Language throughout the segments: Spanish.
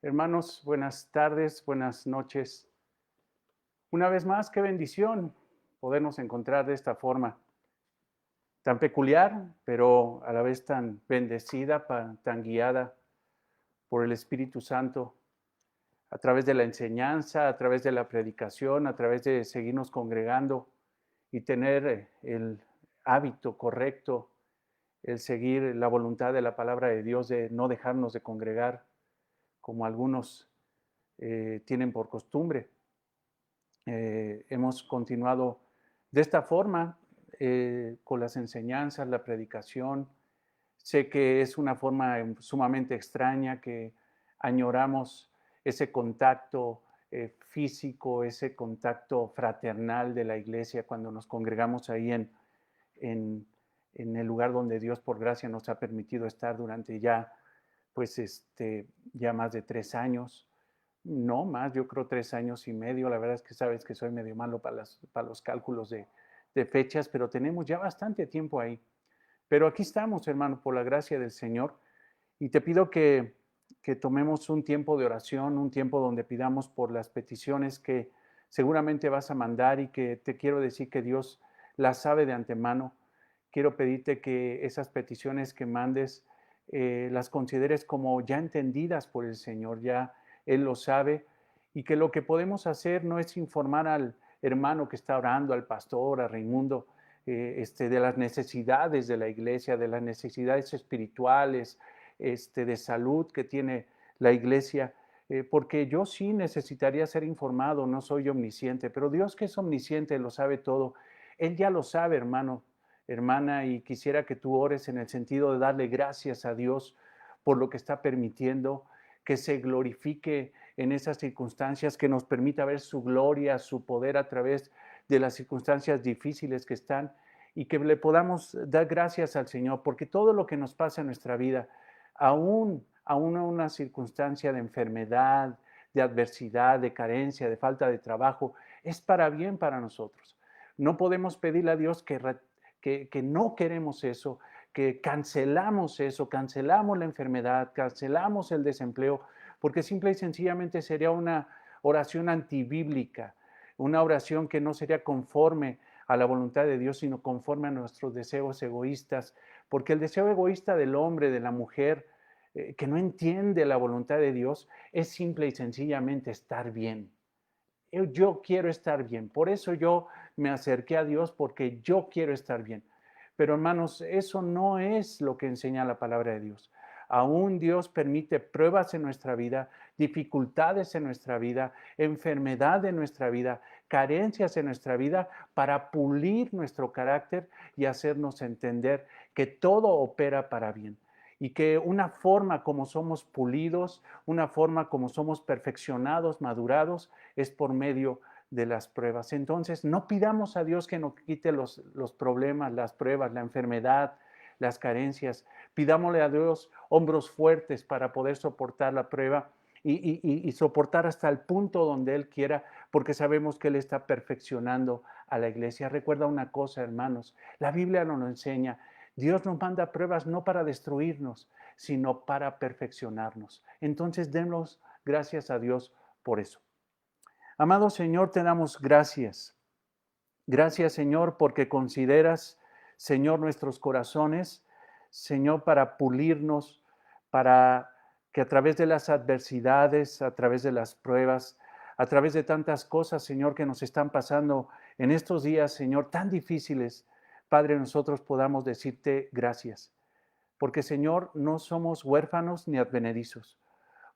Hermanos, buenas tardes, buenas noches. Una vez más, qué bendición podernos encontrar de esta forma tan peculiar, pero a la vez tan bendecida, tan guiada por el Espíritu Santo, a través de la enseñanza, a través de la predicación, a través de seguirnos congregando y tener el hábito correcto, el seguir la voluntad de la palabra de Dios, de no dejarnos de congregar como algunos tienen por costumbre. Hemos continuado de esta forma con las enseñanzas, la predicación. Sé que es una forma sumamente extraña, que añoramos ese contacto físico, ese contacto fraternal de la iglesia cuando nos congregamos ahí en, en el lugar donde Dios por gracia nos ha permitido estar durante ya, pues, ya más de 3 años. No más, yo creo 3 años y medio. La verdad es que sabes que soy medio malo para los cálculos de fechas, pero tenemos ya bastante tiempo ahí. Pero aquí estamos, hermano, por la gracia del Señor. Y te pido que tomemos un tiempo de oración, un tiempo donde pidamos por las peticiones que seguramente vas a mandar y que te quiero decir que Dios las sabe de antemano. Quiero pedirte que esas peticiones que mandes las consideres como ya entendidas por el Señor, ya Él lo sabe, y que lo que podemos hacer no es informar al hermano que está orando, al pastor, a Raimundo, de las necesidades de la iglesia, de las necesidades espirituales, de salud que tiene la iglesia, porque yo sí necesitaría ser informado, no soy omnisciente, pero Dios, que es omnisciente, lo sabe todo. Él ya lo sabe, hermano, hermana, y quisiera que tú ores en el sentido de darle gracias a Dios por lo que está permitiendo, que se glorifique en esas circunstancias, que nos permita ver su gloria, su poder a través de las circunstancias difíciles que están, y que le podamos dar gracias al Señor, porque todo lo que nos pasa en nuestra vida, aún una circunstancia de enfermedad, de adversidad, de carencia, de falta de trabajo, es para bien para nosotros. No podemos pedirle a Dios que no queremos eso, que cancelamos eso, cancelamos la enfermedad, cancelamos el desempleo, porque simple y sencillamente sería una oración antibíblica, una oración que no sería conforme a la voluntad de Dios, sino conforme a nuestros deseos egoístas, porque el deseo egoísta del hombre, de la mujer, que no entiende la voluntad de Dios, es simple y sencillamente estar bien. Yo quiero estar bien, por eso yo me acerqué a Dios, porque yo quiero estar bien. Pero hermanos, eso no es lo que enseña la palabra de Dios. Aún Dios permite pruebas en nuestra vida, dificultades en nuestra vida, enfermedad en nuestra vida, carencias en nuestra vida, para pulir nuestro carácter y hacernos entender que todo opera para bien. Y que una forma como somos pulidos, una forma como somos perfeccionados, madurados, es por medio de las pruebas. Entonces, no pidamos a Dios que nos quite los problemas, las pruebas, la enfermedad, las carencias. Pidámosle a Dios hombros fuertes para poder soportar la prueba y soportar hasta el punto donde Él quiera, porque sabemos que Él está perfeccionando a la iglesia. Recuerda una cosa, hermanos, la Biblia nos lo enseña. Dios nos manda pruebas no para destruirnos, sino para perfeccionarnos. Entonces, demos gracias a Dios por eso. Amado Señor, te damos gracias. Gracias, Señor, porque consideras, Señor, nuestros corazones, Señor, para pulirnos, para que a través de las adversidades, a través de las pruebas, a través de tantas cosas, Señor, que nos están pasando en estos días, Señor, tan difíciles, Padre, nosotros podamos decirte gracias. Porque, Señor, no somos huérfanos ni advenedizos,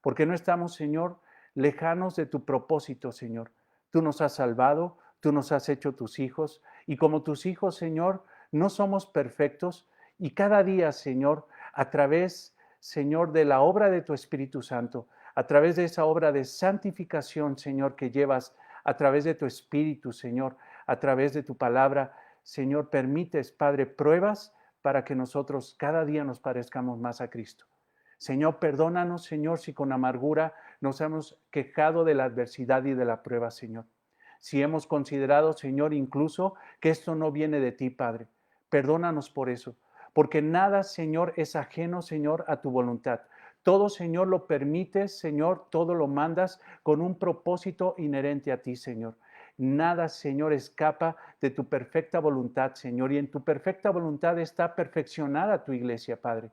porque no estamos, Señor, lejanos de tu propósito, Señor. Tú nos has salvado, tú nos has hecho tus hijos, y como tus hijos, Señor, no somos perfectos, y cada día, Señor, a través, Señor, de la obra de tu Espíritu Santo, a través de esa obra de santificación, Señor, que llevas a través de tu Espíritu, Señor, a través de tu palabra, Señor, permites, Padre, pruebas para que nosotros cada día nos parezcamos más a Cristo. Señor, perdónanos, Señor, si con amargura nos hemos quejado de la adversidad y de la prueba, Señor. Si hemos considerado, Señor, incluso que esto no viene de ti, Padre. Perdónanos por eso, porque nada, Señor, es ajeno, Señor, a tu voluntad. Todo, Señor, lo permites, Señor, todo lo mandas con un propósito inherente a ti, Señor. Nada, Señor, escapa de tu perfecta voluntad, Señor, y en tu perfecta voluntad está perfeccionada tu iglesia, Padre.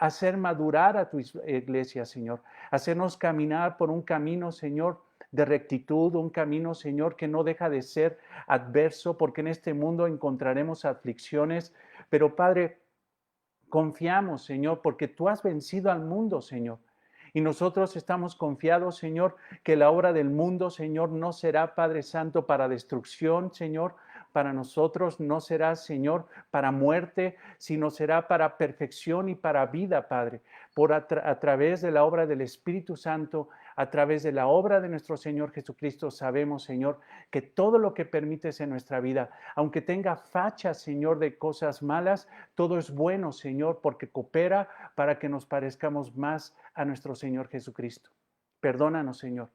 Hacer madurar a tu iglesia, Señor. Hacernos caminar por un camino, Señor, de rectitud, un camino, Señor, que no deja de ser adverso, porque en este mundo encontraremos aflicciones, pero Padre, confiamos, Señor, porque tú has vencido al mundo, Señor. Y nosotros estamos confiados, Señor, que la obra del mundo, Señor, no será, Padre Santo, para destrucción, Señor, para nosotros no será, Señor, para muerte, sino será para perfección y para vida, Padre, a través de la obra del Espíritu Santo, a través de la obra de nuestro Señor Jesucristo, sabemos, Señor, que todo lo que permites en nuestra vida, aunque tenga facha, Señor, de cosas malas, todo es bueno, Señor, porque coopera para que nos parezcamos más a nuestro Señor Jesucristo. Perdónanos, Señor.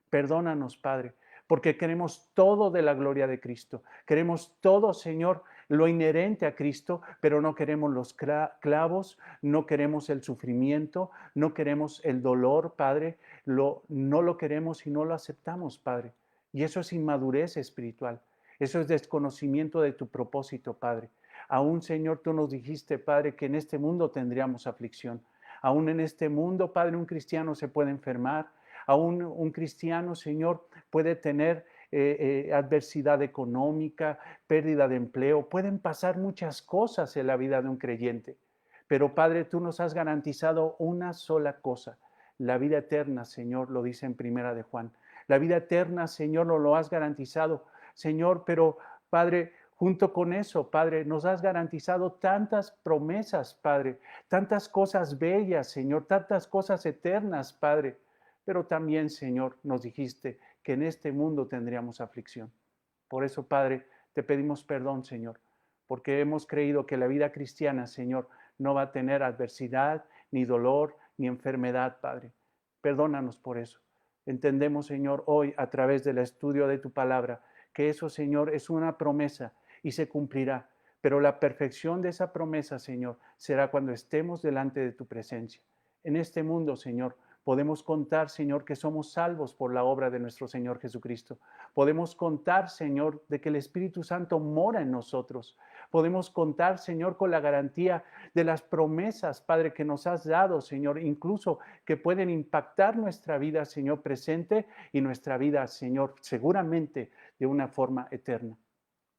Perdónanos, Padre, porque queremos todo de la gloria de Cristo. Queremos todo, Señor, lo inherente a Cristo, pero no queremos los clavos, no queremos el sufrimiento, no queremos el dolor, Padre. No lo queremos y no lo aceptamos, Padre. Y eso es inmadurez espiritual. Eso es desconocimiento de tu propósito, Padre. Aún, Señor, tú nos dijiste, Padre, que en este mundo tendríamos aflicción. Aún en este mundo, Padre, un cristiano se puede enfermar. Aún un cristiano, Señor, puede tener adversidad económica, pérdida de empleo. Pueden pasar muchas cosas en la vida de un creyente. Pero, Padre, tú nos has garantizado una sola cosa, la vida eterna, Señor, lo dice en Primera de Juan. La vida eterna, Señor, nos lo has garantizado, Señor, pero, Padre, junto con eso, Padre, nos has garantizado tantas promesas, Padre, tantas cosas bellas, Señor, tantas cosas eternas, Padre. Pero también, Señor, nos dijiste que en este mundo tendríamos aflicción. Por eso, Padre, te pedimos perdón, Señor, porque hemos creído que la vida cristiana, Señor, no va a tener adversidad, ni dolor, ni enfermedad, Padre. Perdónanos por eso. Entendemos, Señor, hoy a través del estudio de tu palabra, que eso, Señor, es una promesa y se cumplirá. Pero la perfección de esa promesa, Señor, será cuando estemos delante de tu presencia. En este mundo, Señor, podemos contar, Señor, que somos salvos por la obra de nuestro Señor Jesucristo. Podemos contar, Señor, de que el Espíritu Santo mora en nosotros. Podemos contar, Señor, con la garantía de las promesas, Padre, que nos has dado, Señor, incluso que pueden impactar nuestra vida, Señor, presente y nuestra vida, Señor, seguramente de una forma eterna.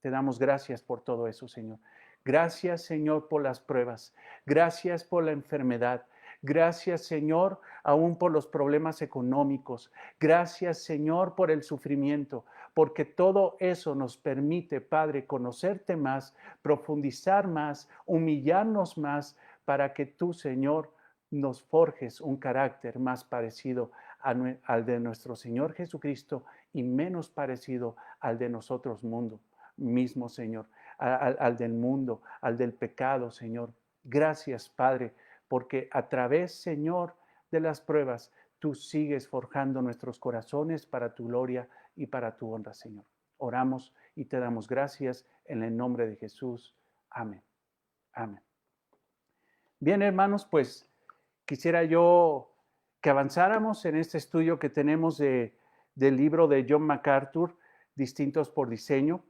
Te damos gracias por todo eso, Señor. Gracias, Señor, por las pruebas. Gracias por la enfermedad. Gracias, Señor, aún por los problemas económicos. Gracias, Señor, por el sufrimiento, porque todo eso nos permite, Padre, conocerte más, profundizar más, humillarnos más, para que tú, Señor, nos forjes un carácter más parecido al de nuestro Señor Jesucristo y menos parecido al de nosotros mismo, Señor, al del mundo, al del pecado, Señor. Gracias, Padre, porque a través, Señor, de las pruebas, tú sigues forjando nuestros corazones para tu gloria y para tu honra, Señor. Oramos y te damos gracias en el nombre de Jesús. Amén. Amén. Bien, hermanos, pues quisiera yo que avanzáramos en este estudio que tenemos del libro de John MacArthur, Distintos por Diseño,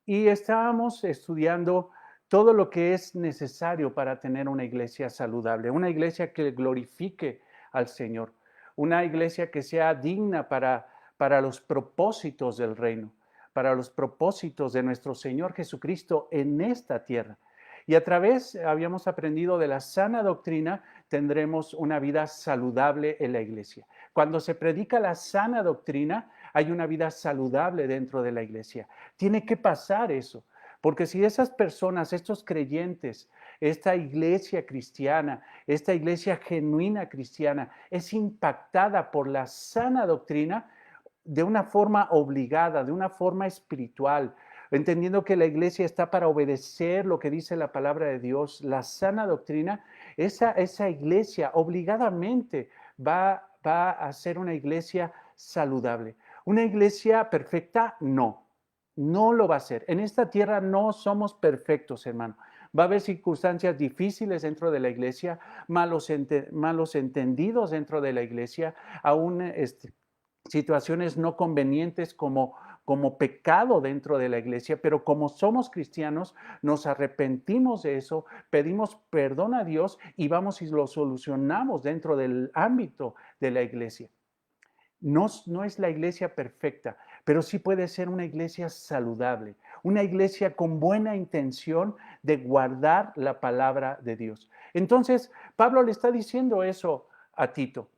y estábamos estudiando todo lo que es necesario para tener una iglesia saludable, una iglesia que glorifique al Señor, una iglesia que sea digna para los propósitos del reino, para los propósitos de nuestro Señor Jesucristo en esta tierra. Y a través, habíamos aprendido de la sana doctrina, tendremos una vida saludable en la iglesia. Cuando se predica la sana doctrina, hay una vida saludable dentro de la iglesia. Tiene que pasar eso, porque si esas personas, estos creyentes, esta iglesia cristiana, esta iglesia genuina cristiana, es impactada por la sana doctrina de una forma obligada, de una forma espiritual, entendiendo que la iglesia está para obedecer lo que dice la palabra de Dios, la sana doctrina, esa iglesia obligadamente va a ser una iglesia saludable. ¿Una iglesia perfecta? No, no lo va a ser. En esta tierra no somos perfectos, hermano. va a haber circunstancias difíciles dentro de la iglesia, malos entendidos dentro de la iglesia, aún situaciones no convenientes como pecado dentro de la iglesia, pero como somos cristianos, nos arrepentimos de eso, pedimos perdón a Dios y vamos y lo solucionamos dentro del ámbito de la iglesia. No es la iglesia perfecta, pero sí puede ser una iglesia saludable, una iglesia con buena intención de guardar la palabra de Dios. Entonces, Pablo le está diciendo eso a Tito.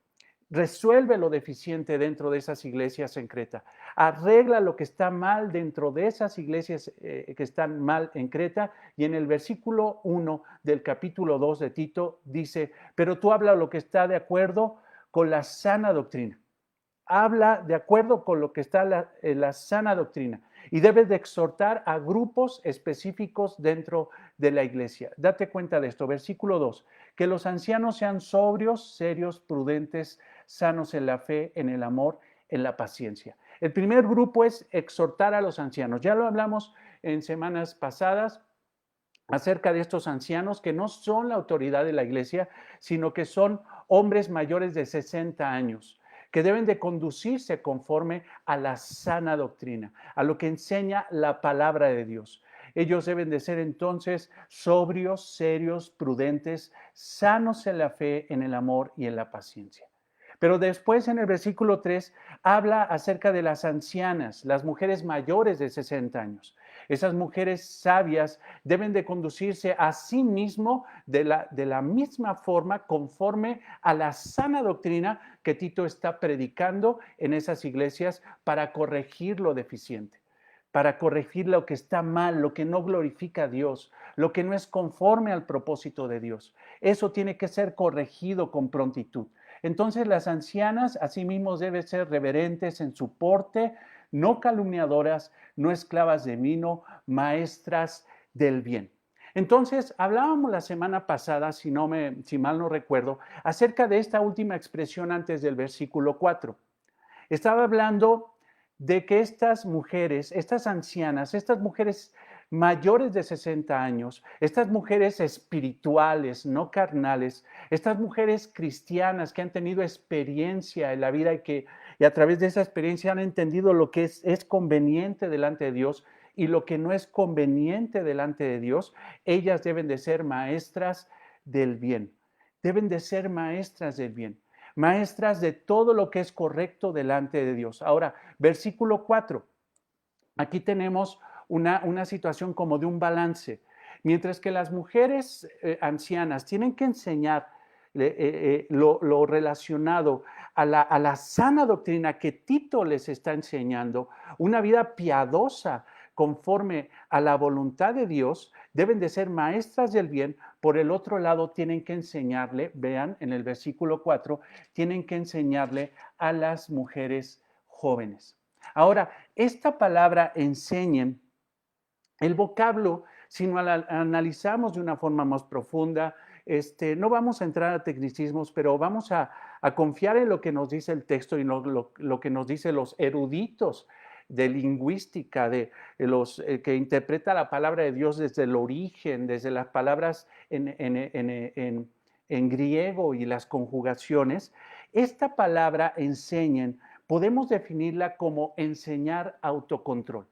Resuelve lo deficiente dentro de esas iglesias en Creta. Arregla lo que está mal dentro de esas iglesias que están mal en Creta. Y en el versículo 1 del capítulo 2 de Tito dice, pero tú habla lo que está de acuerdo con la sana doctrina. Habla de acuerdo con lo que está la sana doctrina y debes de exhortar a grupos específicos dentro de la iglesia. Date cuenta de esto, versículo 2, que los ancianos sean sobrios, serios, prudentes, sanos en la fe, en el amor, en la paciencia. El primer grupo es exhortar a los ancianos. Ya lo hablamos en semanas pasadas acerca de estos ancianos que no son la autoridad de la iglesia, sino que son hombres mayores de 60 años que deben de conducirse conforme a la sana doctrina, a lo que enseña la palabra de Dios. Ellos deben de ser entonces sobrios, serios, prudentes, sanos en la fe, en el amor y en la paciencia. Pero después en el versículo 3 habla acerca de las ancianas, las mujeres mayores de 60 años. Esas mujeres sabias deben de conducirse a sí mismo de la misma forma conforme a la sana doctrina que Tito está predicando en esas iglesias para corregir lo deficiente, para corregir lo que está mal, lo que no glorifica a Dios, lo que no es conforme al propósito de Dios. Eso tiene que ser corregido con prontitud. Entonces las ancianas asimismo deben ser reverentes en su porte, no calumniadoras, no esclavas de vino, maestras del bien. Entonces, hablábamos la semana pasada, si mal no recuerdo, acerca de esta última expresión antes del versículo 4. Estaba hablando de que estas mujeres, estas ancianas, estas mujeres mayores de 60 años, estas mujeres espirituales, no carnales, estas mujeres cristianas que han tenido experiencia en la vida y a través de esa experiencia han entendido lo que es conveniente delante de Dios y lo que no es conveniente delante de Dios, ellas deben de ser maestras del bien, deben de ser maestras del bien, maestras de todo lo que es correcto delante de Dios. Ahora, versículo 4, aquí tenemos una situación como de un balance. Mientras que las mujeres ancianas tienen que enseñar lo relacionado a la sana doctrina que Tito les está enseñando, una vida piadosa conforme a la voluntad de Dios, deben de ser maestras del bien. Por el otro lado, tienen que enseñarle, vean en el versículo 4, tienen que enseñarle a las mujeres jóvenes. Ahora, esta palabra enseñen, el vocablo, si no analizamos de una forma más profunda, no vamos a entrar a tecnicismos, pero vamos a confiar en lo que nos dice el texto y lo que nos dicen los eruditos de lingüística, de los que interpreta la palabra de Dios desde el origen, desde las palabras en griego y las conjugaciones. Esta palabra enseñen, podemos definirla como enseñar autocontrol.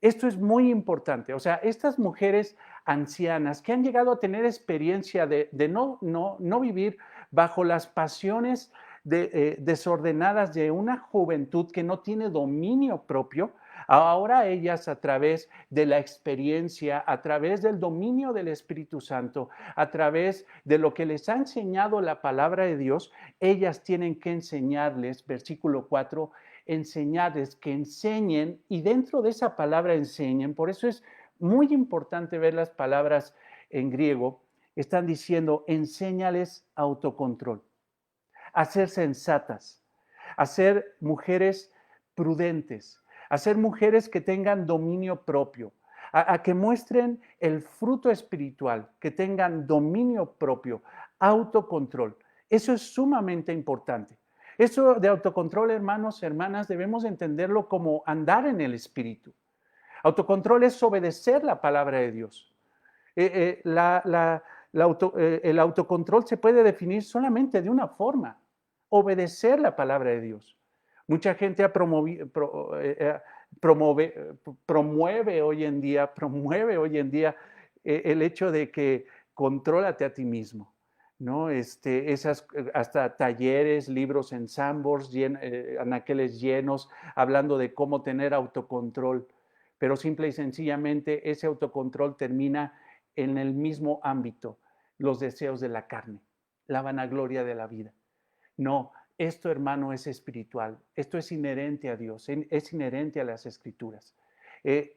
Esto es muy importante. O sea, estas mujeres ancianas que han llegado a tener experiencia de no vivir bajo las pasiones desordenadas de una juventud que no tiene dominio propio, ahora ellas a través de la experiencia, a través del dominio del Espíritu Santo, a través de lo que les ha enseñado la palabra de Dios, ellas tienen que enseñarles, versículo 4, enseñarles que enseñen, y dentro de esa palabra enseñen, por eso es muy importante ver las palabras en griego, están diciendo enséñales autocontrol, a ser sensatas, a ser mujeres prudentes, a ser mujeres que tengan dominio propio, a que muestren el fruto espiritual, que tengan dominio propio, autocontrol. Eso es sumamente importante. Eso de autocontrol, hermanos, hermanas, debemos entenderlo como andar en el Espíritu. Autocontrol es obedecer la palabra de Dios. El autocontrol se puede definir solamente de una forma: obedecer la palabra de Dios. Mucha gente promueve hoy en día el hecho de que contrólate a ti mismo, ¿no? Hasta talleres, libros en Sambors, anaqueles llenos, hablando de cómo tener autocontrol, pero simple y sencillamente ese autocontrol termina en el mismo ámbito: los deseos de la carne, la vanagloria de la vida. No, esto, hermano, es espiritual. Esto es inherente a Dios, es inherente a las Escrituras.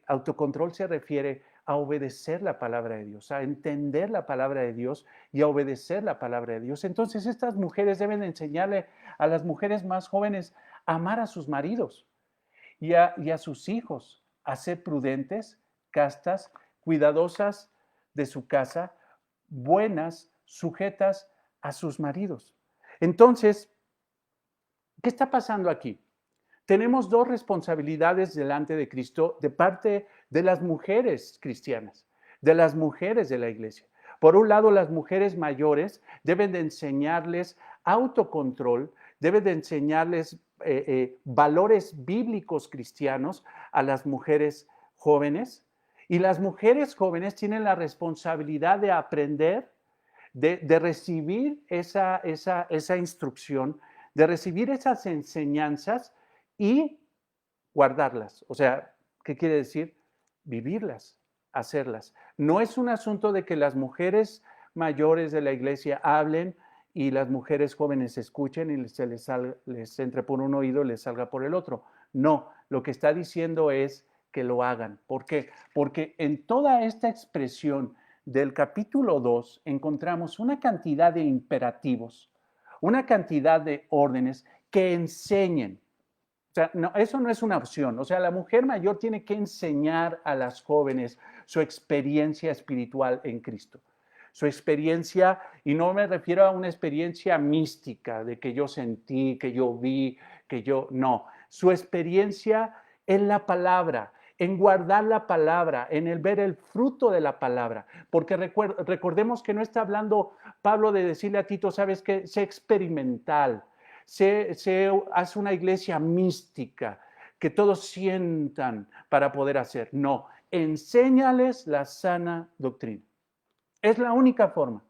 Autocontrol se refiere a obedecer la palabra de Dios, a entender la palabra de Dios y a obedecer la palabra de Dios. Entonces, estas mujeres deben enseñarle a las mujeres más jóvenes a amar a sus maridos y a sus hijos, a ser prudentes, castas, cuidadosas de su casa, buenas, sujetas a sus maridos. Entonces, ¿qué está pasando aquí? Tenemos dos responsabilidades delante de Cristo de parte de las mujeres cristianas, de las mujeres de la iglesia. Por un lado, las mujeres mayores deben de enseñarles autocontrol, deben de enseñarles valores bíblicos cristianos a las mujeres jóvenes. Y las mujeres jóvenes tienen la responsabilidad de aprender, de recibir esa instrucción, de recibir esas enseñanzas y guardarlas. O sea, ¿qué quiere decir? Vivirlas, hacerlas. No es un asunto de que las mujeres mayores de la iglesia hablen y las mujeres jóvenes escuchen y les entre por un oído y les salga por el otro. No, lo que está diciendo es que lo hagan. ¿Por qué? Porque en toda esta expresión del capítulo 2 encontramos una cantidad de imperativos, una cantidad de órdenes que enseñen. O sea, no, eso no es una opción. O sea, la mujer mayor tiene que enseñar a las jóvenes su experiencia espiritual en Cristo. Su experiencia, y no me refiero a una experiencia mística de que yo sentí, que yo vi, que yo, no. Su experiencia en la palabra, en guardar la palabra, en el ver el fruto de la palabra. Porque recordemos que no está hablando Pablo de decirle a Tito, sabes qué, sé experimental, hace una iglesia mística, que todos sientan para poder hacer. No, enséñales la sana doctrina. Es la única forma.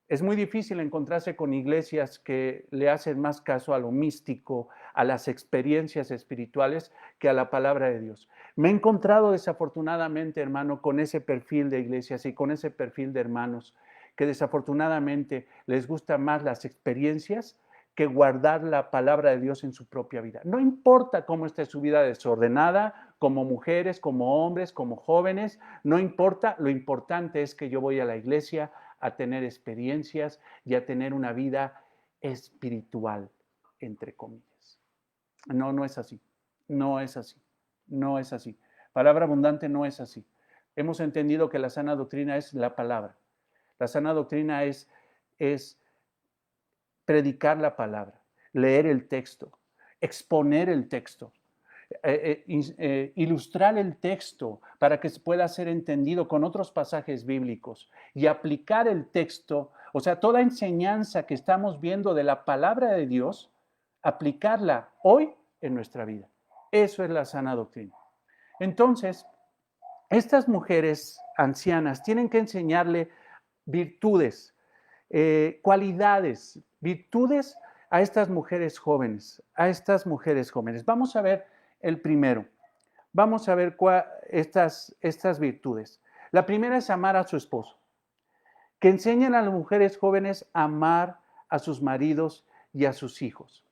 Es muy difícil encontrarse con iglesias que le hacen más caso a lo místico, a las experiencias espirituales, que a la palabra de Dios. Me he encontrado desafortunadamente, hermano, con ese perfil de iglesias y con ese perfil de hermanos que desafortunadamente les gustan más las experiencias que guardar la palabra de Dios en su propia vida. No importa cómo esté su vida desordenada, como mujeres, como hombres, como jóvenes, no importa, lo importante es que yo voy a la iglesia a tener experiencias y a tener una vida espiritual, entre comillas. No, no es así. No es así. No es así. Palabra abundante no es así. Hemos entendido que la sana doctrina es la palabra. La sana doctrina es predicar la palabra, leer el texto, exponer el texto, ilustrar el texto para que pueda ser entendido con otros pasajes bíblicos y aplicar el texto, o sea, toda enseñanza que estamos viendo de la palabra de Dios, aplicarla hoy en nuestra vida. Eso es la sana doctrina. Entonces, estas mujeres ancianas tienen que enseñarle virtudes, cualidades, virtudes a estas mujeres jóvenes, Vamos a ver el primero. Vamos a ver estas virtudes. La primera es amar a su esposo. Que enseñen a las mujeres jóvenes a amar a sus maridos y a sus hijos.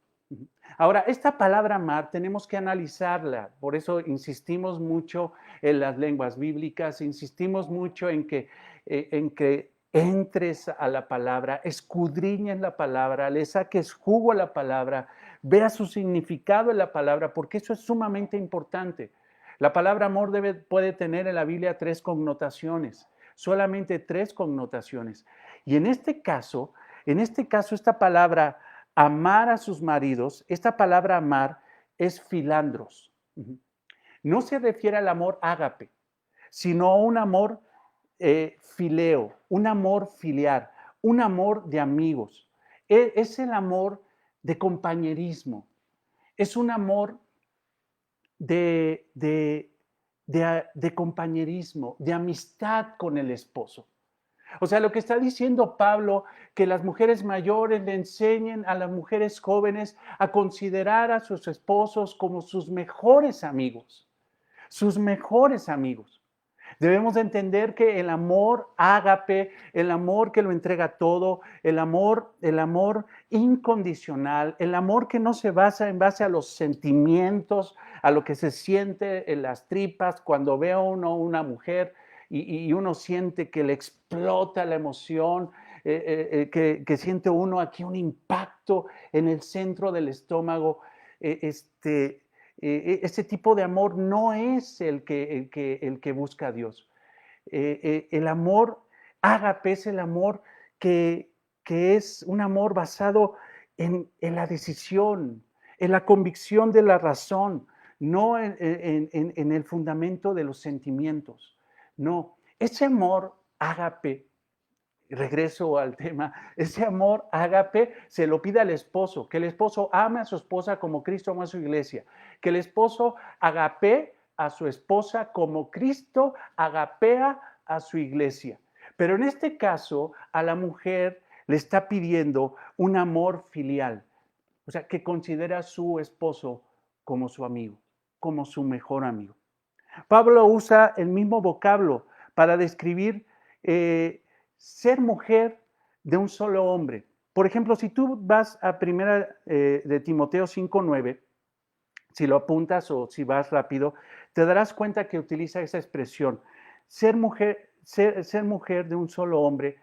Ahora, esta palabra amar tenemos que analizarla, por eso insistimos mucho en las lenguas bíblicas, insistimos mucho en que entres a la palabra, escudriñes la palabra, le saques jugo a la palabra, veas su significado en la palabra, porque eso es sumamente importante. La palabra amor puede tener en la Biblia 3 connotaciones, solamente 3 connotaciones. Y en este caso, esta palabra amar a sus maridos, esta palabra amar es filandros. No se refiere al amor ágape, sino a un amor fileo, un amor filial, un amor de amigos. Es el amor de compañerismo, es un amor de compañerismo, de amistad con el esposo. O sea, lo que está diciendo Pablo, que las mujeres mayores le enseñen a las mujeres jóvenes a considerar a sus esposos como sus mejores amigos, sus mejores amigos. Debemos de entender que el amor ágape, el amor que lo entrega todo, el amor incondicional, el amor que no se basa en base a los sentimientos, a lo que se siente en las tripas cuando ve a uno una mujer y uno siente que le explota la emoción, que siente uno aquí un impacto en el centro del estómago. Ese tipo de amor no es el que busca a Dios. El amor ágape es el amor que, que es un amor basado en la decisión, en la convicción de la razón, no en el fundamento de los sentimientos. No, ese amor ágape, regreso al tema, ese amor ágape se lo pide al esposo, que el esposo ame a su esposa como Cristo ama a su iglesia, que el esposo agape a su esposa como Cristo agapea a su iglesia. Pero en este caso, a la mujer le está pidiendo un amor filial, o sea, que considera a su esposo como su amigo, como su mejor amigo. Pablo usa el mismo vocablo para describir ser mujer de un solo hombre. Por ejemplo, si tú vas a primera de Timoteo 5:9, si lo apuntas o si vas rápido, te darás cuenta que utiliza esa expresión. Ser mujer de un solo hombre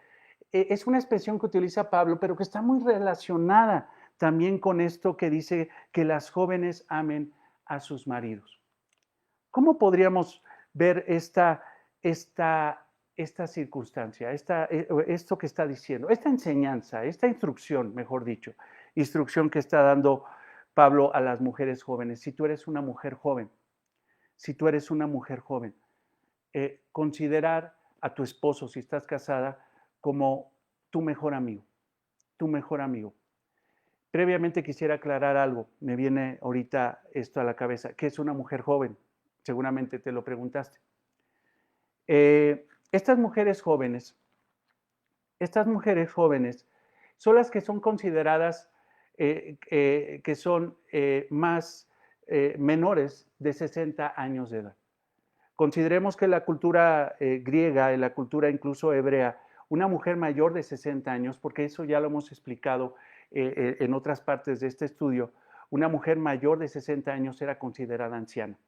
es una expresión que utiliza Pablo, pero que está muy relacionada también con esto que dice que las jóvenes amen a sus maridos. ¿Cómo podríamos ver esta circunstancia, esto que está diciendo, esta enseñanza, esta instrucción, mejor dicho, instrucción que está dando Pablo a las mujeres jóvenes? Si tú eres una mujer joven, si tú eres una mujer joven, considerar a tu esposo, si estás casada, como tu mejor amigo, tu mejor amigo. Previamente quisiera aclarar algo, me viene ahorita esto a la cabeza, ¿qué es una mujer joven? Seguramente te lo preguntaste. Estas mujeres jóvenes, son las que son consideradas que son más menores de 60 años de edad. Consideremos que la cultura griega, en la cultura incluso hebrea, una mujer mayor de 60 años, porque eso ya lo hemos explicado en otras partes de este estudio, una mujer mayor de 60 años era considerada anciana.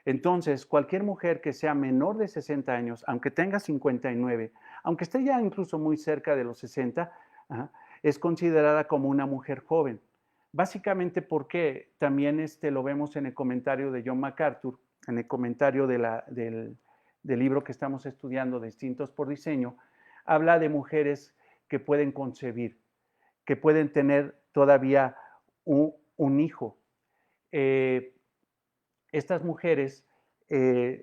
Entonces, cualquier mujer que sea menor de 60 años, aunque tenga 59, aunque esté ya incluso muy cerca de los 60, es considerada como una mujer joven. Básicamente porque también lo vemos en el comentario de John MacArthur, en el comentario del libro que estamos estudiando, Distintos por Diseño, habla de mujeres que pueden concebir, que pueden tener todavía un hijo. Estas mujeres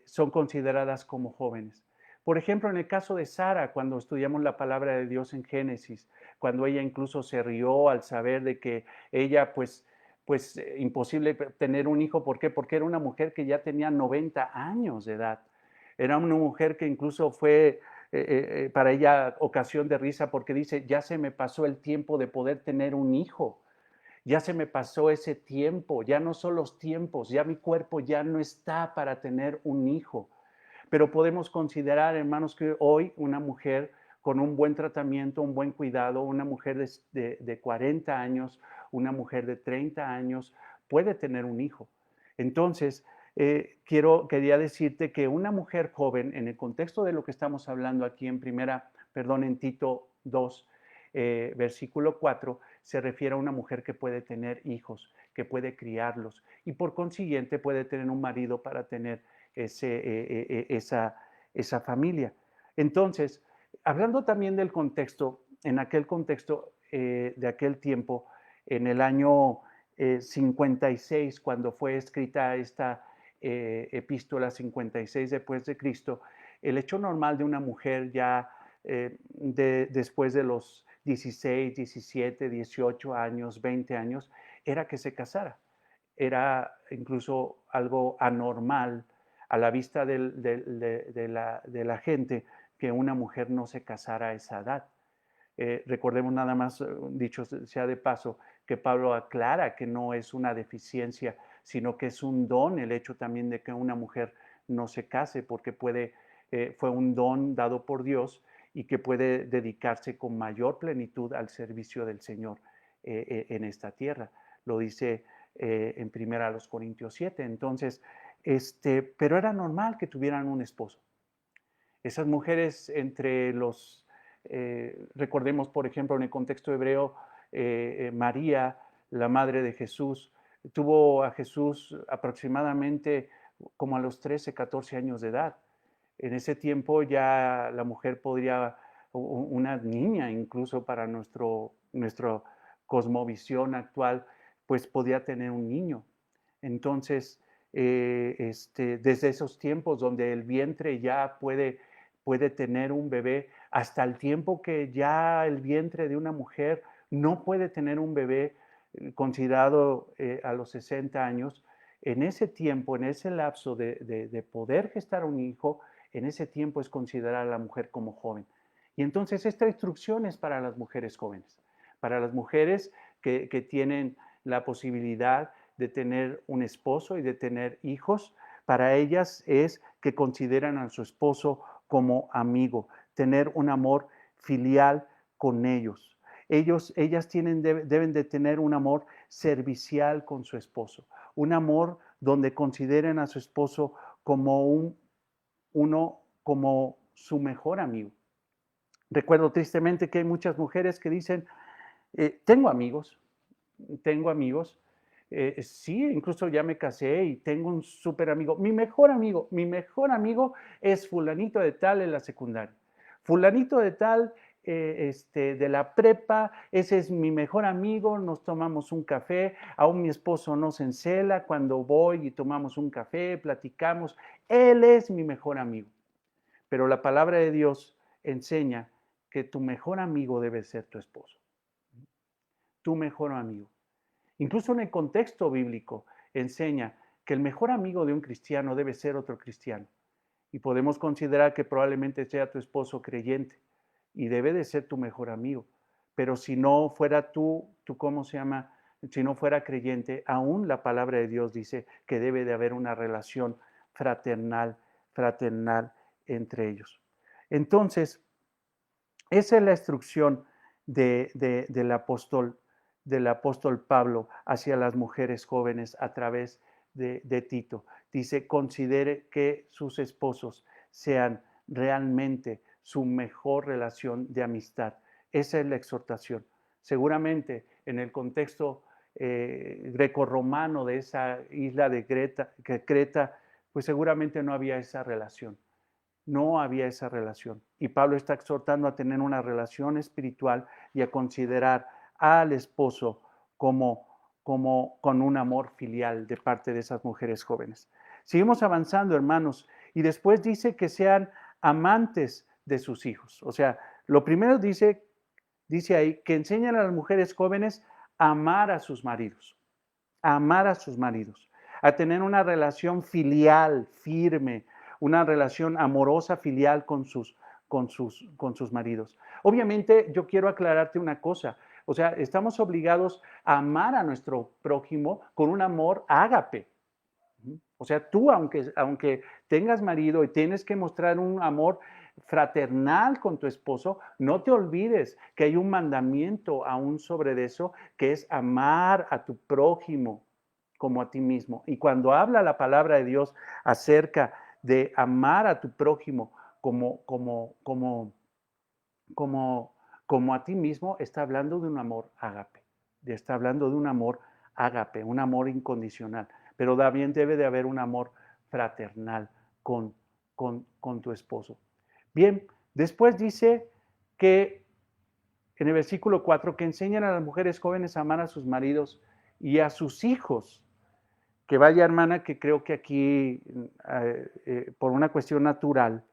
son consideradas como jóvenes. Por ejemplo, en el caso de Sara, cuando estudiamos la palabra de Dios en Génesis, cuando ella incluso se rió al saber de que ella, imposible tener un hijo. ¿Por qué? Porque era una mujer que ya tenía 90 años de edad. Era una mujer que incluso fue para ella ocasión de risa porque dice, ya se me pasó el tiempo de poder tener un hijo. Ya se me pasó ese tiempo, ya no son los tiempos, ya mi cuerpo ya no está para tener un hijo. Pero podemos considerar, hermanos, que hoy una mujer con un buen tratamiento, un buen cuidado, una mujer de 40 años, una mujer de 30 años, puede tener un hijo. Entonces, quería decirte que una mujer joven, en el contexto de lo que estamos hablando aquí en en Tito 2, versículo 4, se refiere a una mujer que puede tener hijos, que puede criarlos y por consiguiente puede tener un marido para tener esa familia. Entonces, hablando también del contexto, en aquel contexto de aquel tiempo, en el año 56, cuando fue escrita esta epístola 56 después de Cristo, el hecho normal de una mujer ya después de los 16, 17, 18 años, 20 años, era que se casara. Era incluso algo anormal a la vista de la gente que una mujer no se casara a esa edad. Recordemos nada más, dicho sea de paso, que Pablo aclara que no es una deficiencia, sino que es un don el hecho también de que una mujer no se case, porque fue un don dado por Dios y que puede dedicarse con mayor plenitud al servicio del Señor en esta tierra. Lo dice en 1 Corintios 7. Entonces, pero era normal que tuvieran un esposo. Esas mujeres entre recordemos por ejemplo en el contexto hebreo, María, la madre de Jesús, tuvo a Jesús aproximadamente como a los 13, 14 años de edad. En ese tiempo ya la mujer podría, una niña incluso para nuestra cosmovisión actual, pues podía tener un niño. Entonces, desde esos tiempos donde el vientre ya puede tener un bebé, hasta el tiempo que ya el vientre de una mujer no puede tener un bebé considerado a los 60 años, en ese tiempo, en ese lapso de poder gestar un hijo, en ese tiempo es considerar a la mujer como joven. Y entonces esta instrucción es para las mujeres jóvenes, para las mujeres que tienen la posibilidad de tener un esposo y de tener hijos. Para ellas es que consideran a su esposo como amigo, tener un amor filial con ellos. Ellas deben de tener un amor servicial con su esposo, un amor donde consideren a su esposo como como su mejor amigo. Recuerdo tristemente que hay muchas mujeres que dicen, tengo amigos, sí, incluso ya me casé y tengo un súper amigo. Mi mejor amigo es fulanito de tal en la secundaria. Fulanito de tal de la prepa, ese es mi mejor amigo, nos tomamos un café, aún mi esposo no se encela cuando voy y tomamos un café, platicamos, él es mi mejor amigo. Pero la palabra de Dios enseña que tu mejor amigo debe ser tu esposo, tu mejor amigo. Incluso en el contexto bíblico enseña que el mejor amigo de un cristiano debe ser otro cristiano. Y podemos considerar que probablemente sea tu esposo creyente y debe de ser tu mejor amigo. Pero si no fuera ¿cómo se llama? Si no fuera creyente, aún la palabra de Dios dice que debe de haber una relación fraternal entre ellos. Entonces, esa es la instrucción del apóstol Pablo hacia las mujeres jóvenes a través de Tito. Dice, considere que sus esposos sean realmente su mejor relación de amistad. Esa es la exhortación. Seguramente en el contexto grecorromano de esa isla de Creta, pues seguramente no había esa relación. No había esa relación. Y Pablo está exhortando a tener una relación espiritual y a considerar al esposo con un amor filial de parte de esas mujeres jóvenes. Seguimos avanzando, hermanos, y después dice que sean amantes de sus hijos. O sea, lo primero dice ahí que enseñan a las mujeres jóvenes a amar a sus maridos, a tener una relación filial, firme, una relación amorosa, filial con sus maridos. Obviamente, yo quiero aclararte una cosa. O sea, estamos obligados a amar a nuestro prójimo con un amor ágape. O sea, tú, aunque tengas marido y tienes que mostrar un amor fraternal con tu esposo, no te olvides que hay un mandamiento aún sobre eso, que es amar a tu prójimo como a ti mismo. Y cuando habla la palabra de Dios acerca de amar a tu prójimo como a ti mismo, está hablando de un amor ágape, está hablando de un amor ágape, un amor incondicional, pero también debe de haber un amor fraternal con tu esposo. Bien, después dice que en el versículo 4, que enseñan a las mujeres jóvenes a amar a sus maridos y a sus hijos. Que vaya, hermana, que creo que aquí, por una cuestión natural,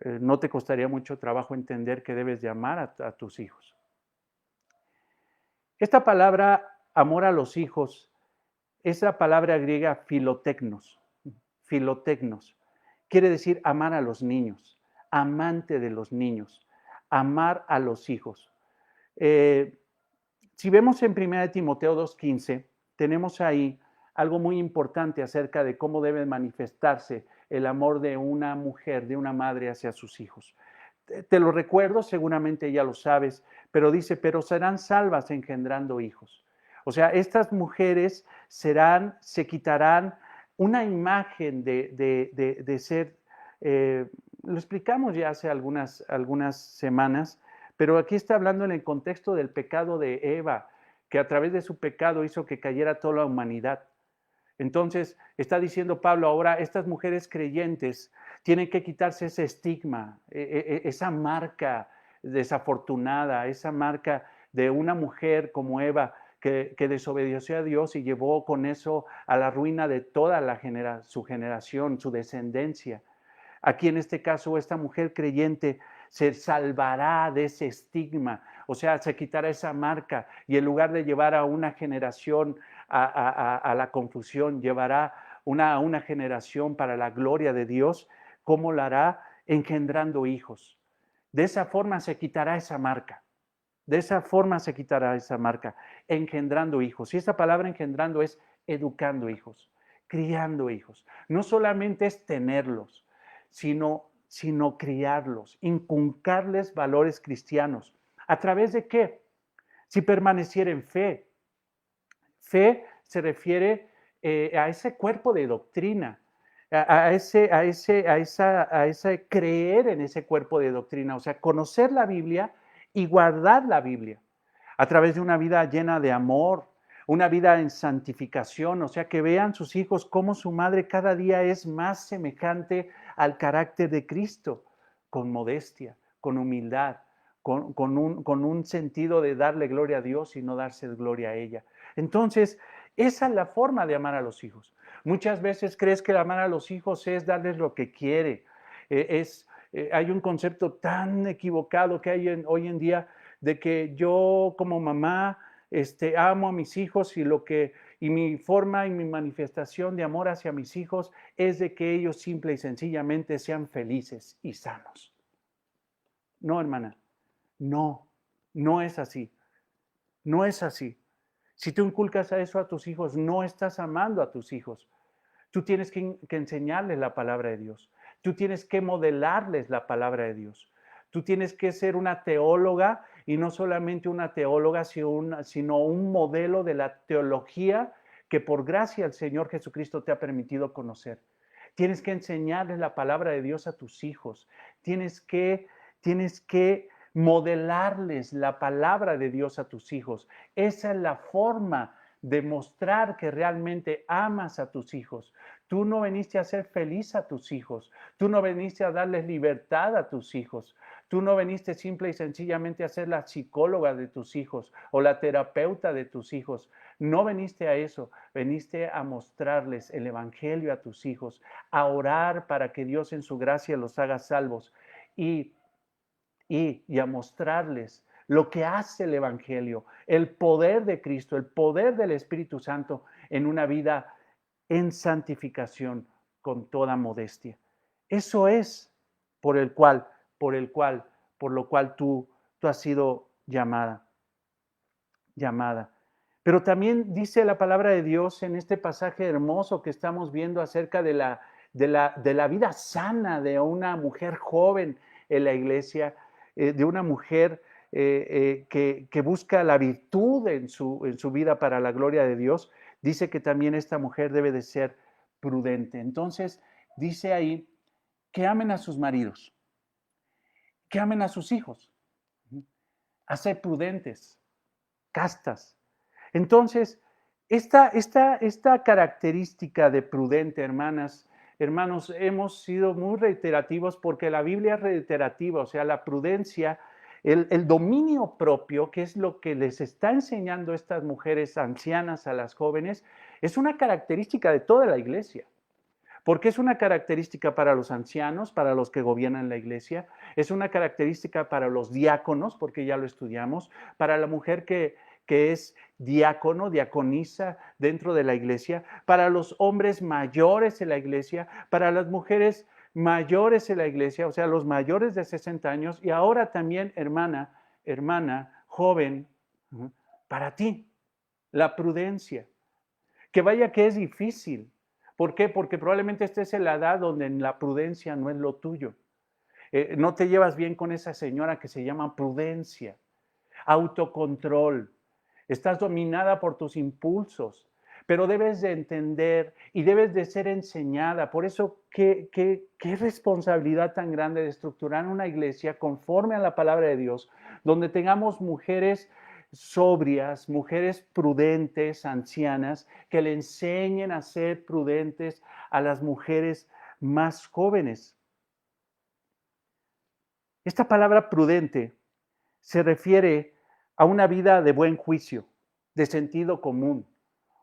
no te costaría mucho trabajo entender que debes de amar a tus hijos. Esta palabra, amor a los hijos, es la palabra griega filotecnos. Filotecnos. Quiere decir amar a los niños, amante de los niños, amar a los hijos. Si vemos en 1 Timoteo 2:15, tenemos ahí algo muy importante acerca de cómo debe manifestarse el amor de una mujer, de una madre hacia sus hijos. Te lo recuerdo, seguramente ya lo sabes, pero dice, pero serán salvas engendrando hijos. O sea, estas mujeres se quitarán una imagen de ser, lo explicamos ya hace algunas semanas, pero aquí está hablando en el contexto del pecado de Eva, que a través de su pecado hizo que cayera toda la humanidad. Entonces, está diciendo Pablo ahora, estas mujeres creyentes tienen que quitarse ese estigma, esa marca desafortunada, esa marca de una mujer como Eva que desobedeció a Dios y llevó con eso a la ruina de toda su generación, su descendencia. Aquí en este caso, esta mujer creyente se salvará de ese estigma, o sea, se quitará esa marca y en lugar de llevar a una generación a la confusión, llevará una generación para la gloria de Dios. ¿Cómo la hará? Engendrando hijos. De esa forma se quitará esa marca. De esa forma se quitará esa marca, engendrando hijos. Y esa palabra engendrando es educando hijos, criando hijos. No solamente es tenerlos, sino criarlos, inculcarles valores cristianos. ¿A través de qué? Si permaneciera en fe. Fe se refiere a ese cuerpo de doctrina, a ese creer en ese cuerpo de doctrina, o sea, conocer la Biblia y guardar la Biblia a través de una vida llena de amor, una vida en santificación, o sea, que vean sus hijos cómo su madre cada día es más semejante al carácter de Cristo, con modestia, con humildad, con un sentido de darle gloria a Dios y no darse gloria a ella. Entonces, esa es la forma de amar a los hijos. Muchas veces crees que amar a los hijos es darles lo que quiere. Hay un concepto tan equivocado que hay hoy en día de que yo como mamá amo a mis hijos y mi forma y mi manifestación de amor hacia mis hijos es de que ellos simple y sencillamente sean felices y sanos. No, hermana, no es así. No es así. Si tú inculcas a eso a tus hijos, no estás amando a tus hijos. Tú tienes que enseñarles la palabra de Dios. Tú tienes que modelarles la palabra de Dios. Tú tienes que ser una teóloga y no solamente una teóloga, sino un modelo de la teología que por gracia el Señor Jesucristo te ha permitido conocer. Tienes que enseñarles la palabra de Dios a tus hijos. Tienes que modelarles la palabra de Dios a tus hijos. Esa es la forma de mostrar que realmente amas a tus hijos. Tú no viniste a hacer feliz a tus hijos. Tú no viniste a darles libertad a tus hijos. Tú no viniste simple y sencillamente a ser la psicóloga de tus hijos o la terapeuta de tus hijos. No viniste a eso. Viniste a mostrarles el evangelio a tus hijos, a orar para que Dios en su gracia los haga salvos y a mostrarles lo que hace el Evangelio, el poder de Cristo, el poder del Espíritu Santo en una vida en santificación con toda modestia. Eso es por lo cual tú has sido llamada. Pero también dice la palabra de Dios en este pasaje hermoso que estamos viendo acerca de la vida sana de una mujer joven en la iglesia, de una mujer que busca la virtud en su vida para la gloria de Dios. Dice que también esta mujer debe de ser prudente. Entonces, dice ahí que amen a sus maridos, que amen a sus hijos, a ser prudentes, castas. Entonces, esta característica de prudente, hermanos, hemos sido muy reiterativos porque la Biblia es reiterativa, o sea, la prudencia, el dominio propio, que es lo que les está enseñando estas mujeres ancianas a las jóvenes, es una característica de toda la iglesia. porque es una característica para los ancianos, para los que gobiernan la iglesia, es una característica para los diáconos, porque ya lo estudiamos, para la mujer que es diácono, diaconisa dentro de la iglesia, para los hombres mayores en la iglesia, para las mujeres mayores en la iglesia, o sea, los mayores de 60 años, y ahora también, hermana, joven, para ti, la prudencia. Que vaya que es difícil. ¿Por qué? Porque probablemente estés en la edad donde la prudencia no es lo tuyo. No te llevas bien con esa señora que se llama prudencia, autocontrol. Estás dominada por tus impulsos, pero debes de entender y debes de ser enseñada. Por eso, qué responsabilidad tan grande de estructurar una iglesia conforme a la palabra de Dios, donde tengamos mujeres sobrias, mujeres prudentes, ancianas, que le enseñen a ser prudentes a las mujeres más jóvenes. Esta palabra prudente se refiere a una vida de buen juicio, de sentido común,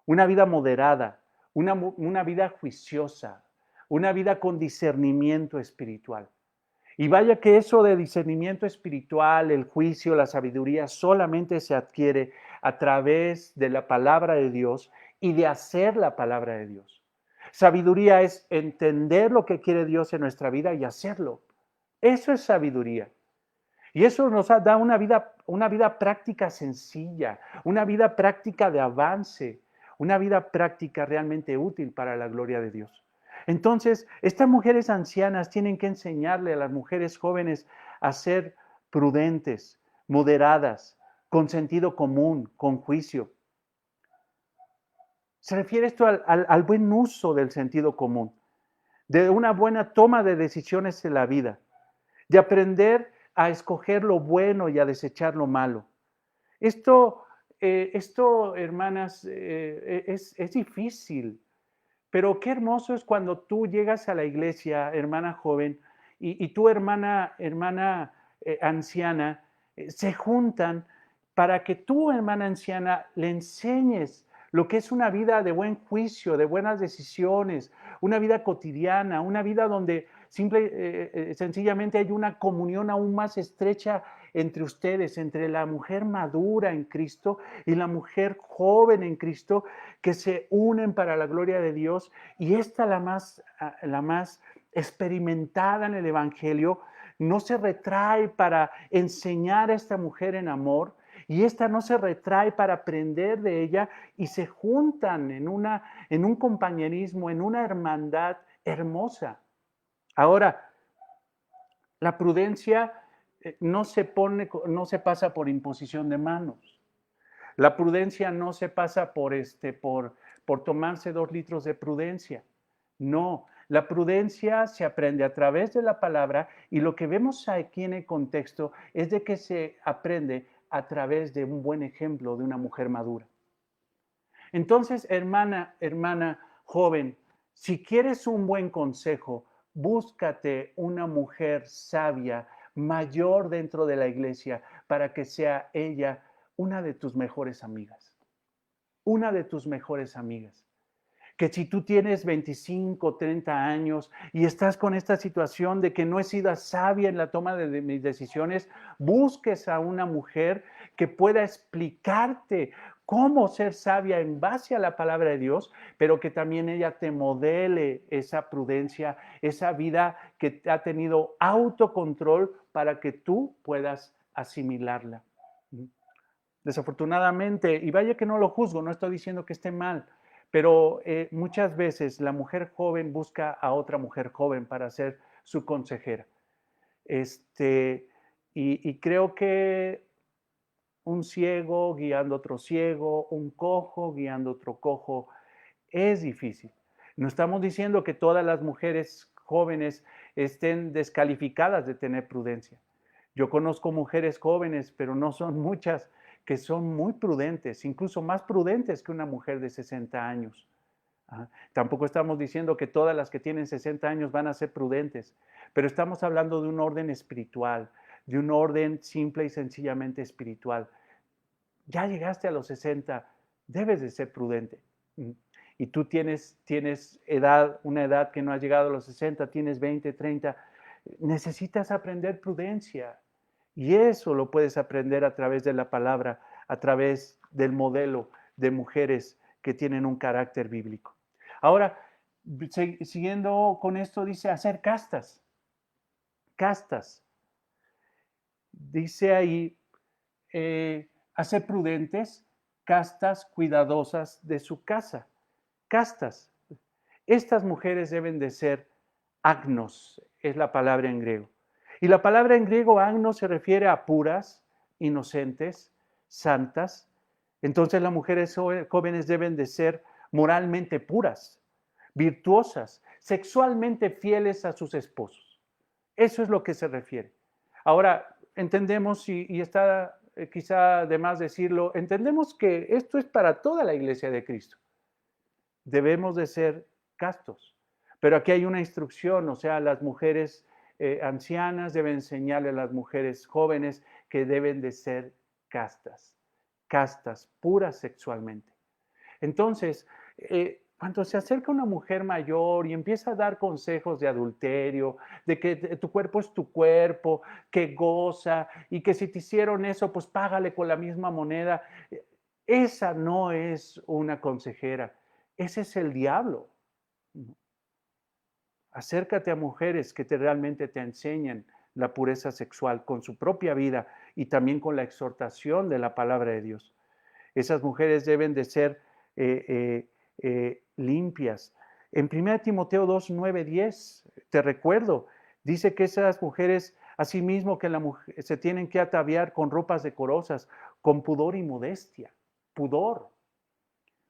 una vida moderada, una vida juiciosa, una vida con discernimiento espiritual. Y vaya que eso de discernimiento espiritual, el juicio, la sabiduría, solamente se adquiere a través de la palabra de Dios y de hacer la palabra de Dios. Sabiduría es entender lo que quiere Dios en nuestra vida y hacerlo. Eso es sabiduría. Y eso nos da una vida práctica sencilla, una vida práctica de avance, una vida práctica realmente útil para la gloria de Dios. Entonces, estas mujeres ancianas tienen que enseñarle a las mujeres jóvenes a ser prudentes, moderadas, con sentido común, con juicio. Se refiere esto al buen uso del sentido común, de una buena toma de decisiones en la vida, de aprender a escoger lo bueno y a desechar lo malo. Esto, hermanas, es difícil, pero qué hermoso es cuando tú llegas a la iglesia, hermana joven, y tu hermana anciana, se juntan para que tú, hermana anciana, le enseñes lo que es una vida de buen juicio, de buenas decisiones, una vida cotidiana, una vida donde sencillamente hay una comunión aún más estrecha entre ustedes, entre la mujer madura en Cristo y la mujer joven en Cristo, que se unen para la gloria de Dios. Y esta, la más experimentada en el Evangelio, no se retrae para enseñar a esta mujer en amor, y esta no se retrae para aprender de ella, y se juntan en un compañerismo, en una hermandad hermosa. Ahora, la prudencia no se pasa por imposición de manos. La prudencia no se pasa por tomarse 2 litros de prudencia. No, la prudencia se aprende a través de la palabra, y lo que vemos aquí en el contexto es de que se aprende a través de un buen ejemplo de una mujer madura. Entonces, hermana joven, si quieres un buen consejo, búscate una mujer sabia, mayor dentro de la iglesia, para que sea ella una de tus mejores amigas. Una de tus mejores amigas. Que si tú tienes 25, 30 años y estás con esta situación de que no he sido sabia en la toma de mis decisiones, busques a una mujer que pueda explicarte cómo ser sabia en base a la palabra de Dios, pero que también ella te modele esa prudencia, esa vida que ha tenido autocontrol para que tú puedas asimilarla. Desafortunadamente, y vaya que no lo juzgo, no estoy diciendo que esté mal, pero muchas veces la mujer joven busca a otra mujer joven para ser su consejera. Y creo que un ciego guiando a otro ciego, un cojo guiando a otro cojo, es difícil. No estamos diciendo que todas las mujeres jóvenes estén descalificadas de tener prudencia. Yo conozco mujeres jóvenes, pero no son muchas, que son muy prudentes, incluso más prudentes que una mujer de 60 años. Tampoco estamos diciendo que todas las que tienen 60 años van a ser prudentes, pero estamos hablando de un orden espiritual, de un orden simple y sencillamente espiritual. Ya llegaste a los 60, debes de ser prudente. y tú tienes edad, una edad que no ha llegado a los 60, tienes 20, 30, necesitas aprender prudencia. Y eso lo puedes aprender a través de la palabra, a través del modelo de mujeres que tienen un carácter bíblico. Ahora, siguiendo con esto, dice hacer castas. Castas. Dice ahí, hacer prudentes, castas, cuidadosas de su casa. Castas. Estas mujeres deben de ser agnos, es la palabra en griego. Y la palabra en griego agnos se refiere a puras, inocentes, santas. Entonces las mujeres jóvenes deben de ser moralmente puras, virtuosas, sexualmente fieles a sus esposos. Eso es lo que se refiere. Ahora, entendemos, y está quizá de más decirlo, entendemos que esto es para toda la iglesia de Cristo. Debemos de ser castos. Pero aquí hay una instrucción, o sea, las mujeres ancianas deben enseñarle a las mujeres jóvenes que deben de ser castas, castas, puras sexualmente. Entonces, cuando se acerca una mujer mayor y empieza a dar consejos de adulterio, de que tu cuerpo es tu cuerpo, que goza y que si te hicieron eso, pues págale con la misma moneda, esa no es una consejera, ese es el diablo. Acércate a mujeres que realmente te enseñen la pureza sexual con su propia vida y también con la exhortación de la palabra de Dios. Esas mujeres deben de ser limpias. En 1 Timoteo 2, 9, 10, te recuerdo, dice que esas mujeres, asimismo que se tienen que ataviar con ropas decorosas, con pudor y modestia. Pudor.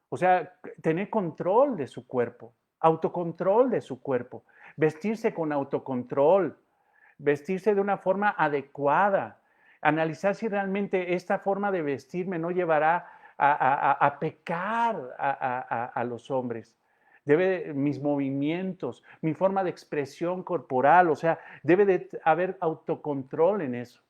O sea, tener control de su cuerpo, autocontrol de su cuerpo, vestirse con autocontrol, vestirse de una forma adecuada, analizar si realmente esta forma de vestirme no llevará a pecar a los hombres. Mis movimientos, mi forma de expresión corporal, o sea, debe de haber autocontrol en eso.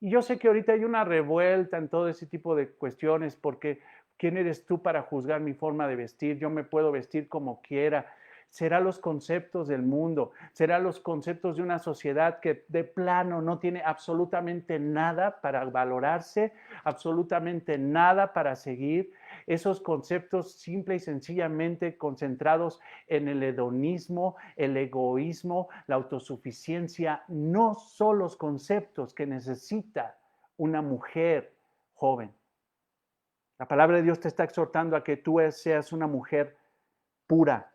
Y yo sé que ahorita hay una revuelta en todo ese tipo de cuestiones porque ¿quién eres tú para juzgar mi forma de vestir? Yo me puedo vestir como quiera. Será los conceptos del mundo, será los conceptos de una sociedad que de plano no tiene absolutamente nada para valorarse, absolutamente nada para seguir. Esos conceptos simple y sencillamente concentrados en el hedonismo, el egoísmo, la autosuficiencia, no son los conceptos que necesita una mujer joven. La palabra de Dios te está exhortando a que tú seas una mujer pura,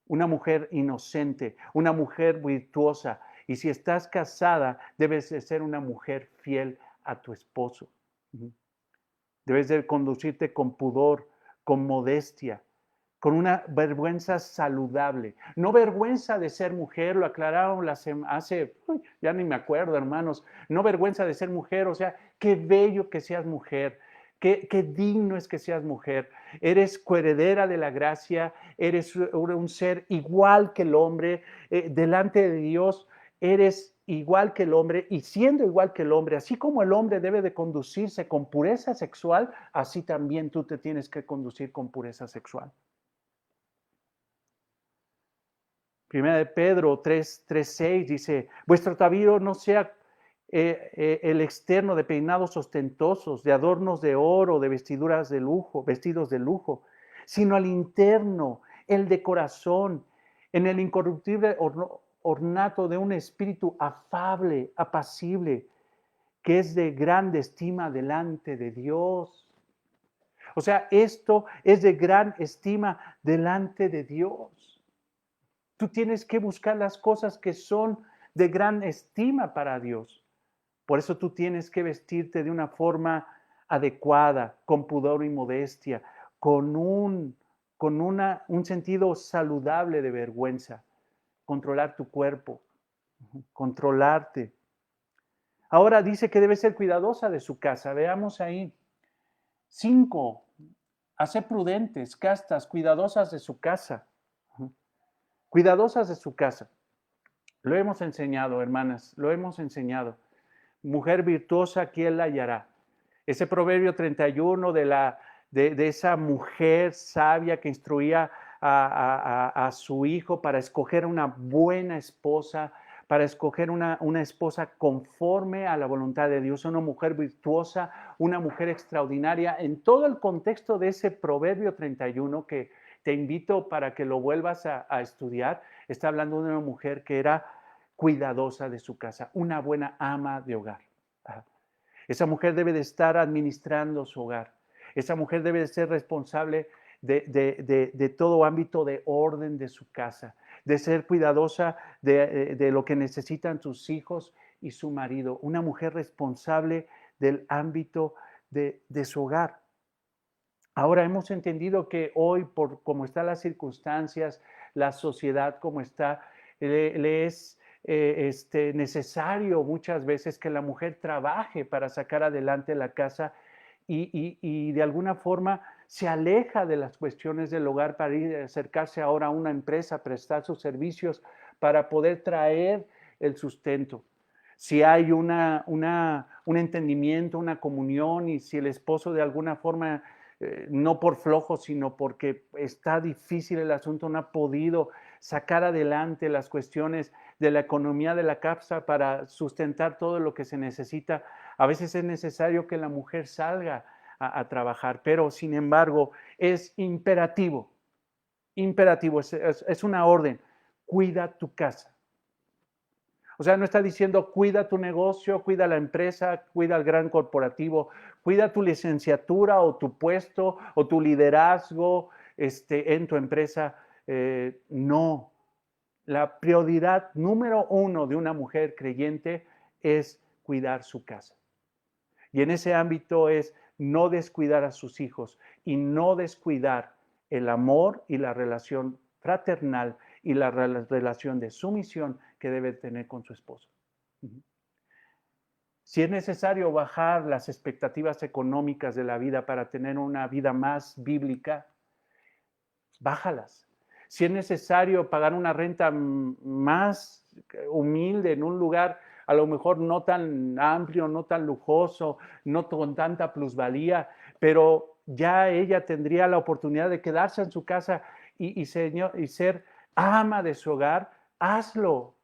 una mujer inocente, una mujer virtuosa. Y si estás casada, debes de ser una mujer fiel a tu esposo. Debes de conducirte con pudor, con modestia, con una vergüenza saludable. No vergüenza de ser mujer, lo aclararon ya ni me acuerdo, hermanos. No vergüenza de ser mujer, o sea, qué bello que seas mujer. Qué digno es que seas mujer. Eres coheredera de la gracia, eres un ser igual que el hombre, delante de Dios eres igual que el hombre y siendo igual que el hombre, así como el hombre debe de conducirse con pureza sexual, así también tú te tienes que conducir con pureza sexual. Primera de Pedro 3:6 dice, vuestro atavío no sea el externo de peinados ostentosos, de adornos de oro, de vestiduras de lujo, vestidos de lujo, sino al interno, el de corazón, en el incorruptible ornato de un espíritu afable, apacible, que es de grande estima delante de Dios. O sea, esto es de gran estima delante de Dios. Tú tienes que buscar las cosas que son de gran estima para Dios. Por eso tú tienes que vestirte de una forma adecuada, con pudor y modestia, con un sentido saludable de vergüenza. Controlar tu cuerpo, controlarte. Ahora dice que debe ser cuidadosa de su casa. Veamos ahí. 5. Hacer prudentes, castas, cuidadosas de su casa. Cuidadosas de su casa. Lo hemos enseñado, hermanas, lo hemos enseñado. Mujer virtuosa, ¿quién la hallará? Ese proverbio 31 de de esa mujer sabia que instruía a su hijo para escoger una buena esposa, para escoger una esposa conforme a la voluntad de Dios, una mujer virtuosa, una mujer extraordinaria. En todo el contexto de ese Proverbio 31 que te invito para que lo vuelvas a estudiar, está hablando de una mujer que era cuidadosa de su casa, una buena ama de hogar. Esa mujer debe de estar administrando su hogar. Esa mujer debe de ser responsable de todo ámbito de orden de su casa, de ser cuidadosa de lo que necesitan sus hijos y su marido. Una mujer responsable del ámbito de su hogar. Ahora hemos entendido que hoy, por cómo están las circunstancias, la sociedad como está, le es necesario muchas veces que la mujer trabaje para sacar adelante la casa y de alguna forma se aleja de las cuestiones del hogar para ir a acercarse ahora a una empresa, prestar sus servicios para poder traer el sustento. Si hay un entendimiento, una comunión y si el esposo de alguna forma no por flojo, sino porque está difícil el asunto, no ha podido sacar adelante las cuestiones de la economía de la casa para sustentar todo lo que se necesita. A veces es necesario que la mujer salga a trabajar, pero sin embargo es imperativo, es una orden, cuida tu casa. O sea, no está diciendo cuida tu negocio, cuida la empresa, cuida el gran corporativo, cuida tu licenciatura o tu puesto o tu liderazgo en tu empresa. No. La prioridad número uno de una mujer creyente es cuidar su casa. Y en ese ámbito es no descuidar a sus hijos y no descuidar el amor y la relación fraternal y la relación de sumisión que debe tener con su esposo. Si es necesario bajar las expectativas económicas de la vida para tener una vida más bíblica, bájalas. Si es necesario pagar una renta más humilde en un lugar a lo mejor no tan amplio, no tan lujoso, no con tanta plusvalía, pero ya ella tendría la oportunidad de quedarse en su casa y ser ama de su hogar, hazlo,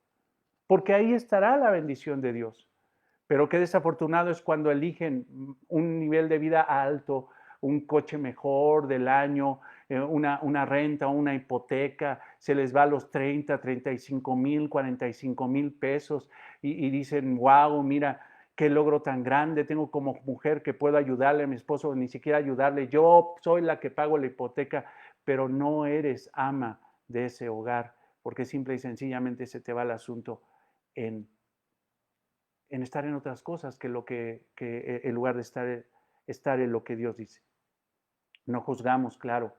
porque ahí estará la bendición de Dios. Pero qué desafortunado es cuando eligen un nivel de vida alto, un coche mejor del año, una renta, una hipoteca, se les va a los 30, 35 mil, 45 mil pesos y dicen, wow, mira, qué logro tan grande tengo como mujer que puedo ayudarle a mi esposo, ni siquiera ayudarle, yo soy la que pago la hipoteca, pero no eres ama de ese hogar, porque simple y sencillamente se te va el asunto en estar en otras cosas que en lugar de estar en lo que Dios dice. No juzgamos, claro,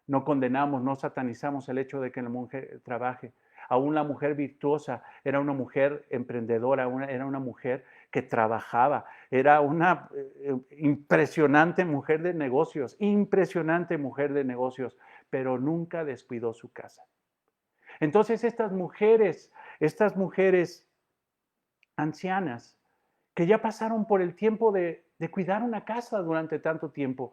no condenamos, no satanizamos el hecho de que la mujer trabaje. Aún la mujer virtuosa era una mujer emprendedora, era una mujer que trabajaba, era una impresionante mujer de negocios, pero nunca descuidó su casa. Entonces estas mujeres ancianas que ya pasaron por el tiempo de cuidar una casa durante tanto tiempo,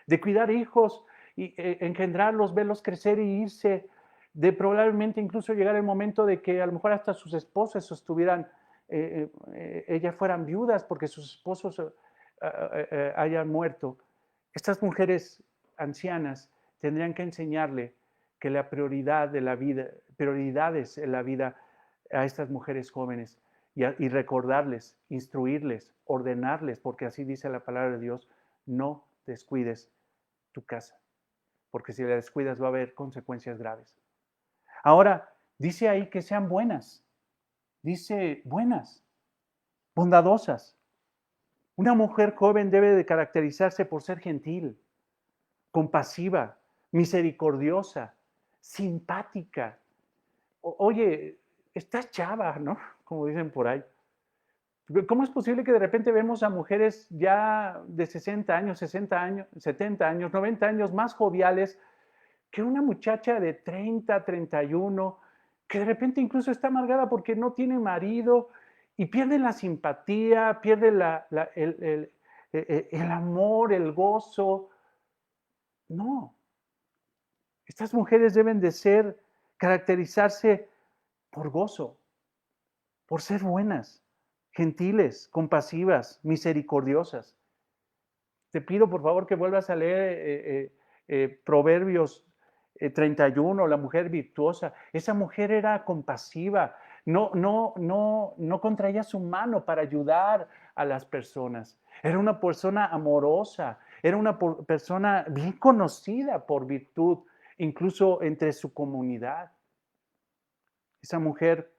de cuidar hijos y engendrarlos, verlos crecer y irse, de probablemente incluso llegar el momento de que a lo mejor hasta sus esposos estuvieran, ellas fueran viudas porque sus esposos hayan muerto. Estas mujeres ancianas tendrían que enseñarle que la prioridad de la vida, prioridades en la vida a estas mujeres jóvenes y recordarles, instruirles, ordenarles, porque así dice la palabra de Dios, no descuides tu casa, porque si la descuidas va a haber consecuencias graves. Ahora, dice ahí que sean buenas, dice buenas, bondadosas. Una mujer joven debe de caracterizarse por ser gentil, compasiva, misericordiosa, simpática. Oye, estás chava, ¿no? Como dicen por ahí. ¿Cómo es posible que de repente vemos a mujeres ya de 60 años, 60 años, 70 años, 90 años más joviales que una muchacha de 30, 31, que de repente incluso está amargada porque no tiene marido y pierde la simpatía, pierde el amor, el gozo? No. Estas mujeres deben de caracterizarse por gozo, por ser buenas, gentiles, compasivas, misericordiosas. Te pido por favor que vuelvas a leer Proverbios 31, la mujer virtuosa. Esa mujer era compasiva, no contraía su mano para ayudar a las personas. Era una persona amorosa, era una persona bien conocida por virtud, incluso entre su comunidad. Esa mujer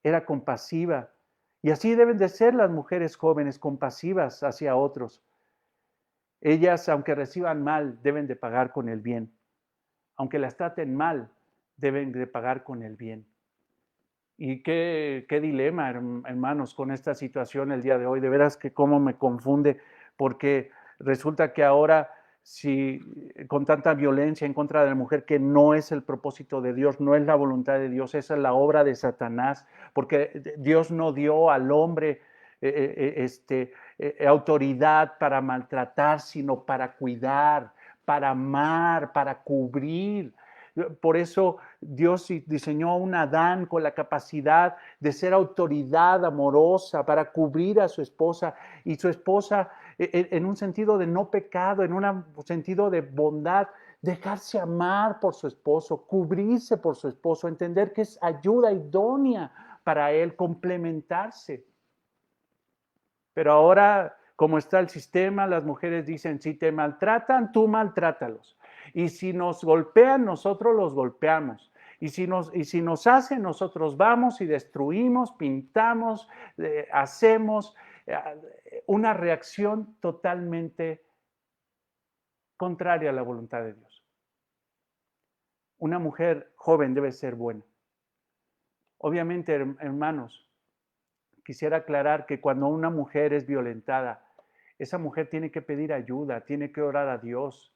era compasiva. Y así deben de ser las mujeres jóvenes, compasivas hacia otros. Ellas, aunque reciban mal, deben de pagar con el bien. Aunque las traten mal, deben de pagar con el bien. Y qué dilema, hermanos, con esta situación el día de hoy. De veras que cómo me confunde, porque resulta que ahora, si con tanta violencia en contra de la mujer, que no es el propósito de Dios, no es la voluntad de Dios, esa es la obra de Satanás, porque Dios no dio al hombre autoridad para maltratar, sino para cuidar, para amar, para cubrir. Por eso Dios diseñó a un Adán con la capacidad de ser autoridad amorosa para cubrir a su esposa, y su esposa en un sentido de no pecado, en un sentido de bondad, dejarse amar por su esposo, cubrirse por su esposo, entender que es ayuda idónea para él, complementarse. Pero ahora, como está el sistema, las mujeres dicen, si te maltratan, tú maltrátalos. Y si nos golpean, nosotros los golpeamos. Y si nos hacen, nosotros vamos y destruimos, pintamos, hacemos una reacción totalmente contraria a la voluntad de Dios. Una mujer joven debe ser buena. Obviamente, hermanos, quisiera aclarar que cuando una mujer es violentada, esa mujer tiene que pedir ayuda, tiene que orar a Dios.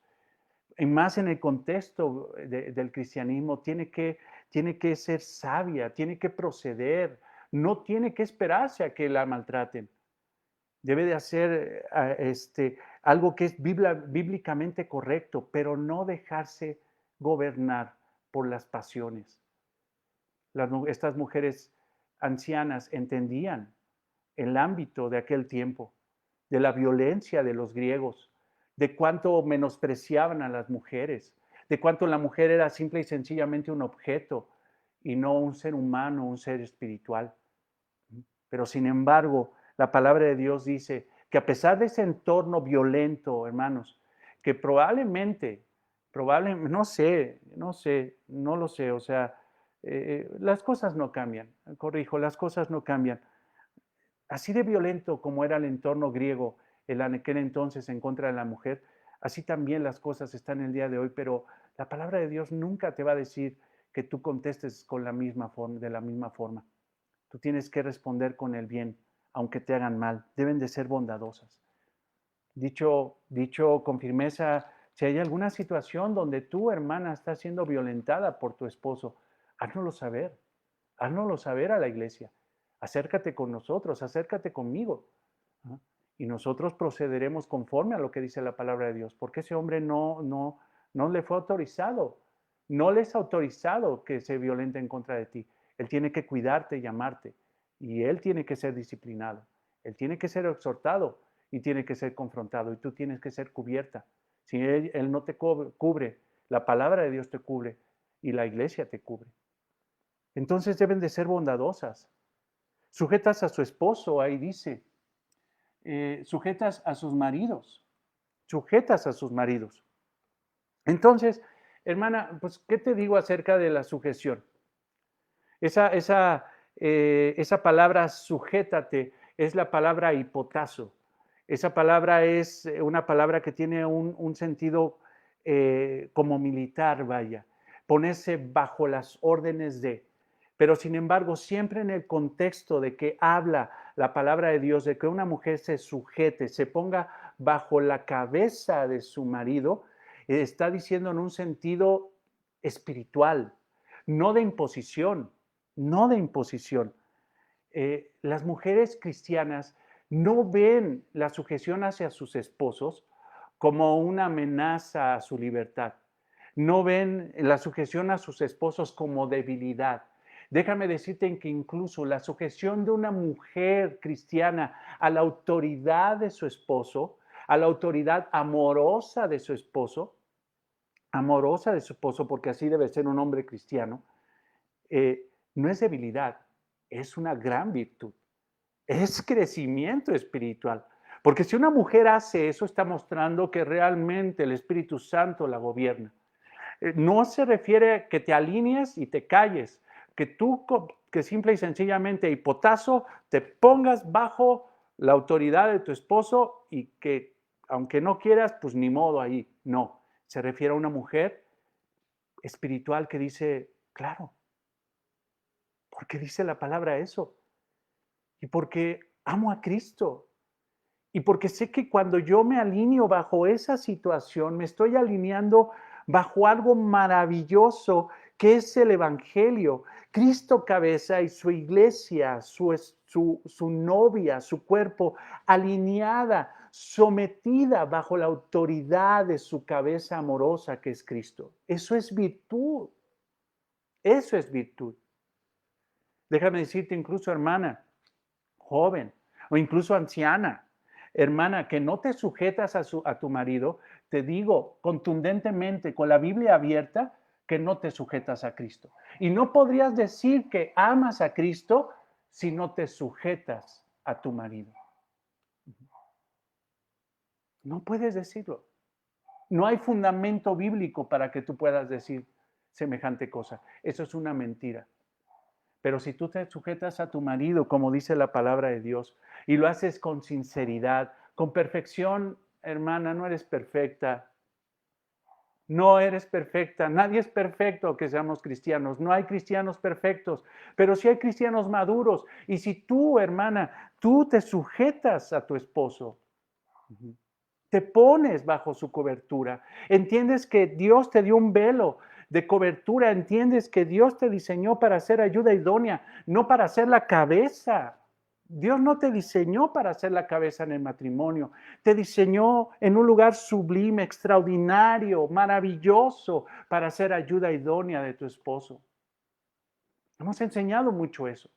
Y más en el contexto del cristianismo, tiene que ser sabia, tiene que proceder, no tiene que esperarse a que la maltraten. Debe de hacer algo que es bíblicamente correcto, pero no dejarse gobernar por las pasiones. Estas mujeres ancianas entendían el ámbito de aquel tiempo, de la violencia de los griegos, de cuánto menospreciaban a las mujeres, de cuánto la mujer era simple y sencillamente un objeto y no un ser humano, un ser espiritual. Pero sin embargo, la palabra de Dios dice que a pesar de ese entorno violento, hermanos, que probablemente, no sé, no lo sé, o sea, las cosas no cambian, corrijo, las cosas no cambian. Así de violento como era el entorno griego en aquel entonces en contra de la mujer, así también las cosas están el día de hoy, pero la palabra de Dios nunca te va a decir que tú contestes con de la misma forma. Tú tienes que responder con el bien, aunque te hagan mal. Deben de ser bondadosas. Dicho con firmeza, si hay alguna situación donde tu hermana está siendo violentada por tu esposo, háznoslo saber. Háznoslo saber a la iglesia. Acércate con nosotros, acércate conmigo. ¿No? Y nosotros procederemos conforme a lo que dice la palabra de Dios, porque ese hombre no le fue autorizado, no le es autorizado que se violente en contra de ti. Él tiene que cuidarte y amarte, y él tiene que ser disciplinado, él tiene que ser exhortado y tiene que ser confrontado, y tú tienes que ser cubierta. Si él no te cubre, la palabra de Dios te cubre y la iglesia te cubre. Entonces deben de ser bondadosas, sujetas a su esposo, ahí dice, sujetas a sus maridos, sujetas a sus maridos. Entonces, hermana, pues, ¿qué te digo acerca de la sujeción? Esa palabra sujétate es la palabra hipotazo. Esa palabra es una palabra que tiene un sentido como militar, vaya, ponerse bajo las órdenes de. Pero sin embargo, siempre en el contexto de que habla la palabra de Dios, de que una mujer se sujete, se ponga bajo la cabeza de su marido, está diciendo en un sentido espiritual, no de imposición, no de imposición. Las mujeres cristianas no ven la sujeción hacia sus esposos como una amenaza a su libertad. No ven la sujeción a sus esposos como debilidad. Déjame decirte que incluso la sujeción de una mujer cristiana a la autoridad de su esposo, a la autoridad amorosa de su esposo, porque así debe ser un hombre cristiano, no es debilidad, es una gran virtud, es crecimiento espiritual. Porque si una mujer hace eso, está mostrando que realmente el Espíritu Santo la gobierna. No se refiere a que te alinees y te calles, que tú, que simple y sencillamente, hipotazo, te pongas bajo la autoridad de tu esposo y que, aunque no quieras, pues ni modo ahí. No, se refiere a una mujer espiritual que dice, claro, porque dice la palabra eso, y porque amo a Cristo, y porque sé que cuando yo me alineo bajo esa situación, me estoy alineando bajo algo maravilloso que es el Evangelio. Cristo cabeza y su iglesia, su novia, su cuerpo, alineada, sometida bajo la autoridad de su cabeza amorosa que es Cristo. Eso es virtud. Eso es virtud. Déjame decirte incluso, hermana, joven o incluso anciana, hermana, que no te sujetas a tu marido, te digo contundentemente, con la Biblia abierta, que no te sujetas a Cristo. Y no podrías decir que amas a Cristo si no te sujetas a tu marido. No puedes decirlo. No hay fundamento bíblico para que tú puedas decir semejante cosa. Eso es una mentira. Pero si tú te sujetas a tu marido, como dice la palabra de Dios, y lo haces con sinceridad, con perfección, hermana, no eres perfecta. No eres perfecta. Nadie es perfecto que seamos cristianos. No hay cristianos perfectos, pero sí hay cristianos maduros. Y si tú, hermana, tú te sujetas a tu esposo, te pones bajo su cobertura, entiendes que Dios te dio un velo de cobertura, entiendes que Dios te diseñó para ser ayuda idónea, no para ser la cabeza. Dios no te diseñó para ser la cabeza en el matrimonio, te diseñó en un lugar sublime, extraordinario, maravilloso, para ser ayuda idónea de tu esposo. Hemos enseñado mucho eso.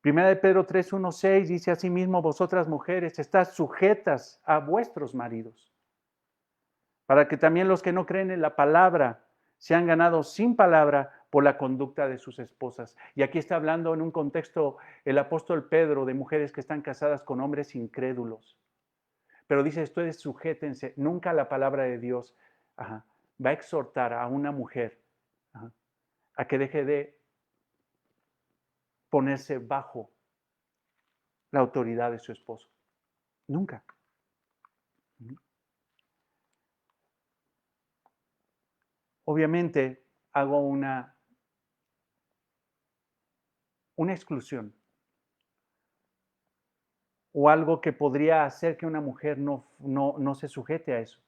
Primera de Pedro 3:1-6 dice asimismo, vosotras mujeres, estad sujetas a vuestros maridos, para que también los que no creen en la palabra sean ganados sin palabra por la conducta de sus esposas. Y aquí está hablando en un contexto el apóstol Pedro de mujeres que están casadas con hombres incrédulos. Pero dice, ustedes sujétense, nunca la palabra de Dios va a exhortar a una mujer a que deje de ponerse bajo la autoridad de su esposo. Nunca. Obviamente hago una exclusión o algo que podría hacer que una mujer no se sujete a eso.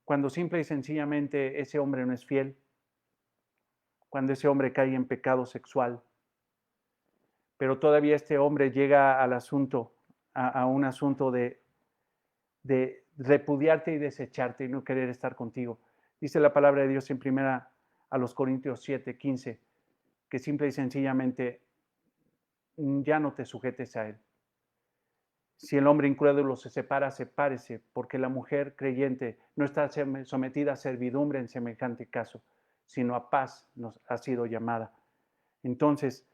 Cuando simple y sencillamente ese hombre no es fiel, cuando ese hombre cae en pecado sexual, pero todavía este hombre llega al asunto, a un asunto de repudiarte y desecharte y no querer estar contigo. Dice la palabra de Dios en primera a los Corintios 7:15, que simple y sencillamente ya no te sujetes a él. Si el hombre incrédulo se separa, sepárese, porque la mujer creyente no está sometida a servidumbre en semejante caso, sino a paz nos ha sido llamada. Entonces,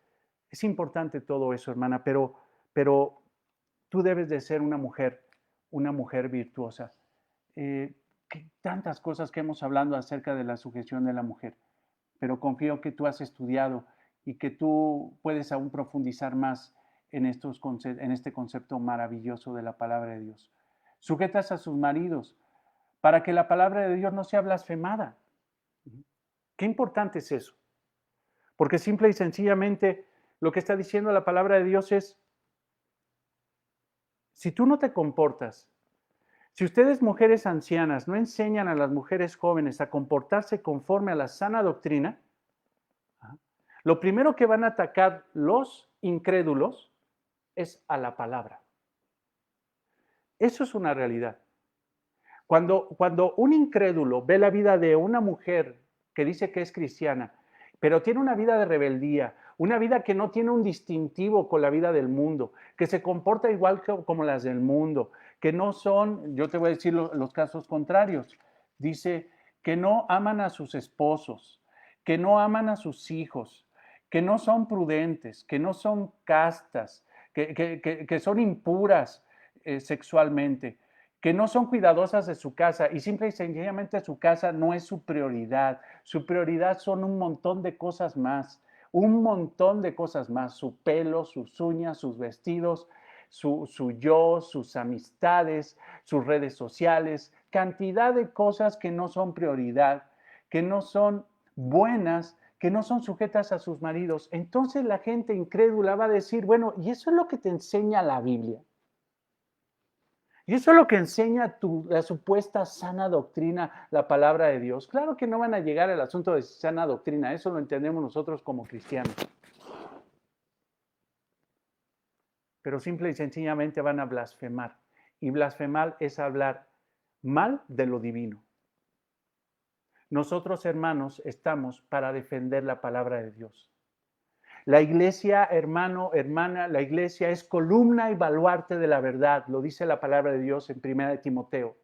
es importante todo eso, hermana, pero tú debes de ser una mujer virtuosa. Tantas cosas que hemos hablado acerca de la sujeción de la mujer, pero confío que tú has estudiado y que tú puedes aún profundizar más en este concepto maravilloso de la palabra de Dios. Sujetas a sus maridos para que la palabra de Dios no sea blasfemada. Qué importante es eso. Porque simple y sencillamente lo que está diciendo la palabra de Dios es, si tú no te comportas, si ustedes mujeres ancianas no enseñan a las mujeres jóvenes a comportarse conforme a la sana doctrina, lo primero que van a atacar los incrédulos es a la palabra. Eso es una realidad. Cuando un incrédulo ve la vida de una mujer que dice que es cristiana, pero tiene una vida de rebeldía, una vida que no tiene un distintivo con la vida del mundo, que se comporta igual como las del mundo, que no son, yo te voy a decir los casos contrarios, dice que no aman a sus esposos, que no aman a sus hijos, que no son prudentes, que no son castas, que son impuras sexualmente, que no son cuidadosas de su casa y simple y sencillamente su casa no es su prioridad son un montón de cosas más, un montón de cosas más, su pelo, sus uñas, sus vestidos, su yo, sus amistades, sus redes sociales, cantidad de cosas que no son prioridad, que no son buenas, que no son sujetas a sus maridos. Entonces la gente incrédula va a decir, bueno, ¿y eso es lo que te enseña la Biblia? Y eso es lo que enseña la supuesta sana doctrina, la palabra de Dios. Claro que no van a llegar al asunto de sana doctrina, eso lo entendemos nosotros como cristianos. Pero simple y sencillamente van a blasfemar. Y blasfemar es hablar mal de lo divino. Nosotros, hermanos, estamos para defender la palabra de Dios. La iglesia, hermano, hermana, la iglesia es columna y baluarte de la verdad, lo dice la palabra de Dios en 1 Timoteo.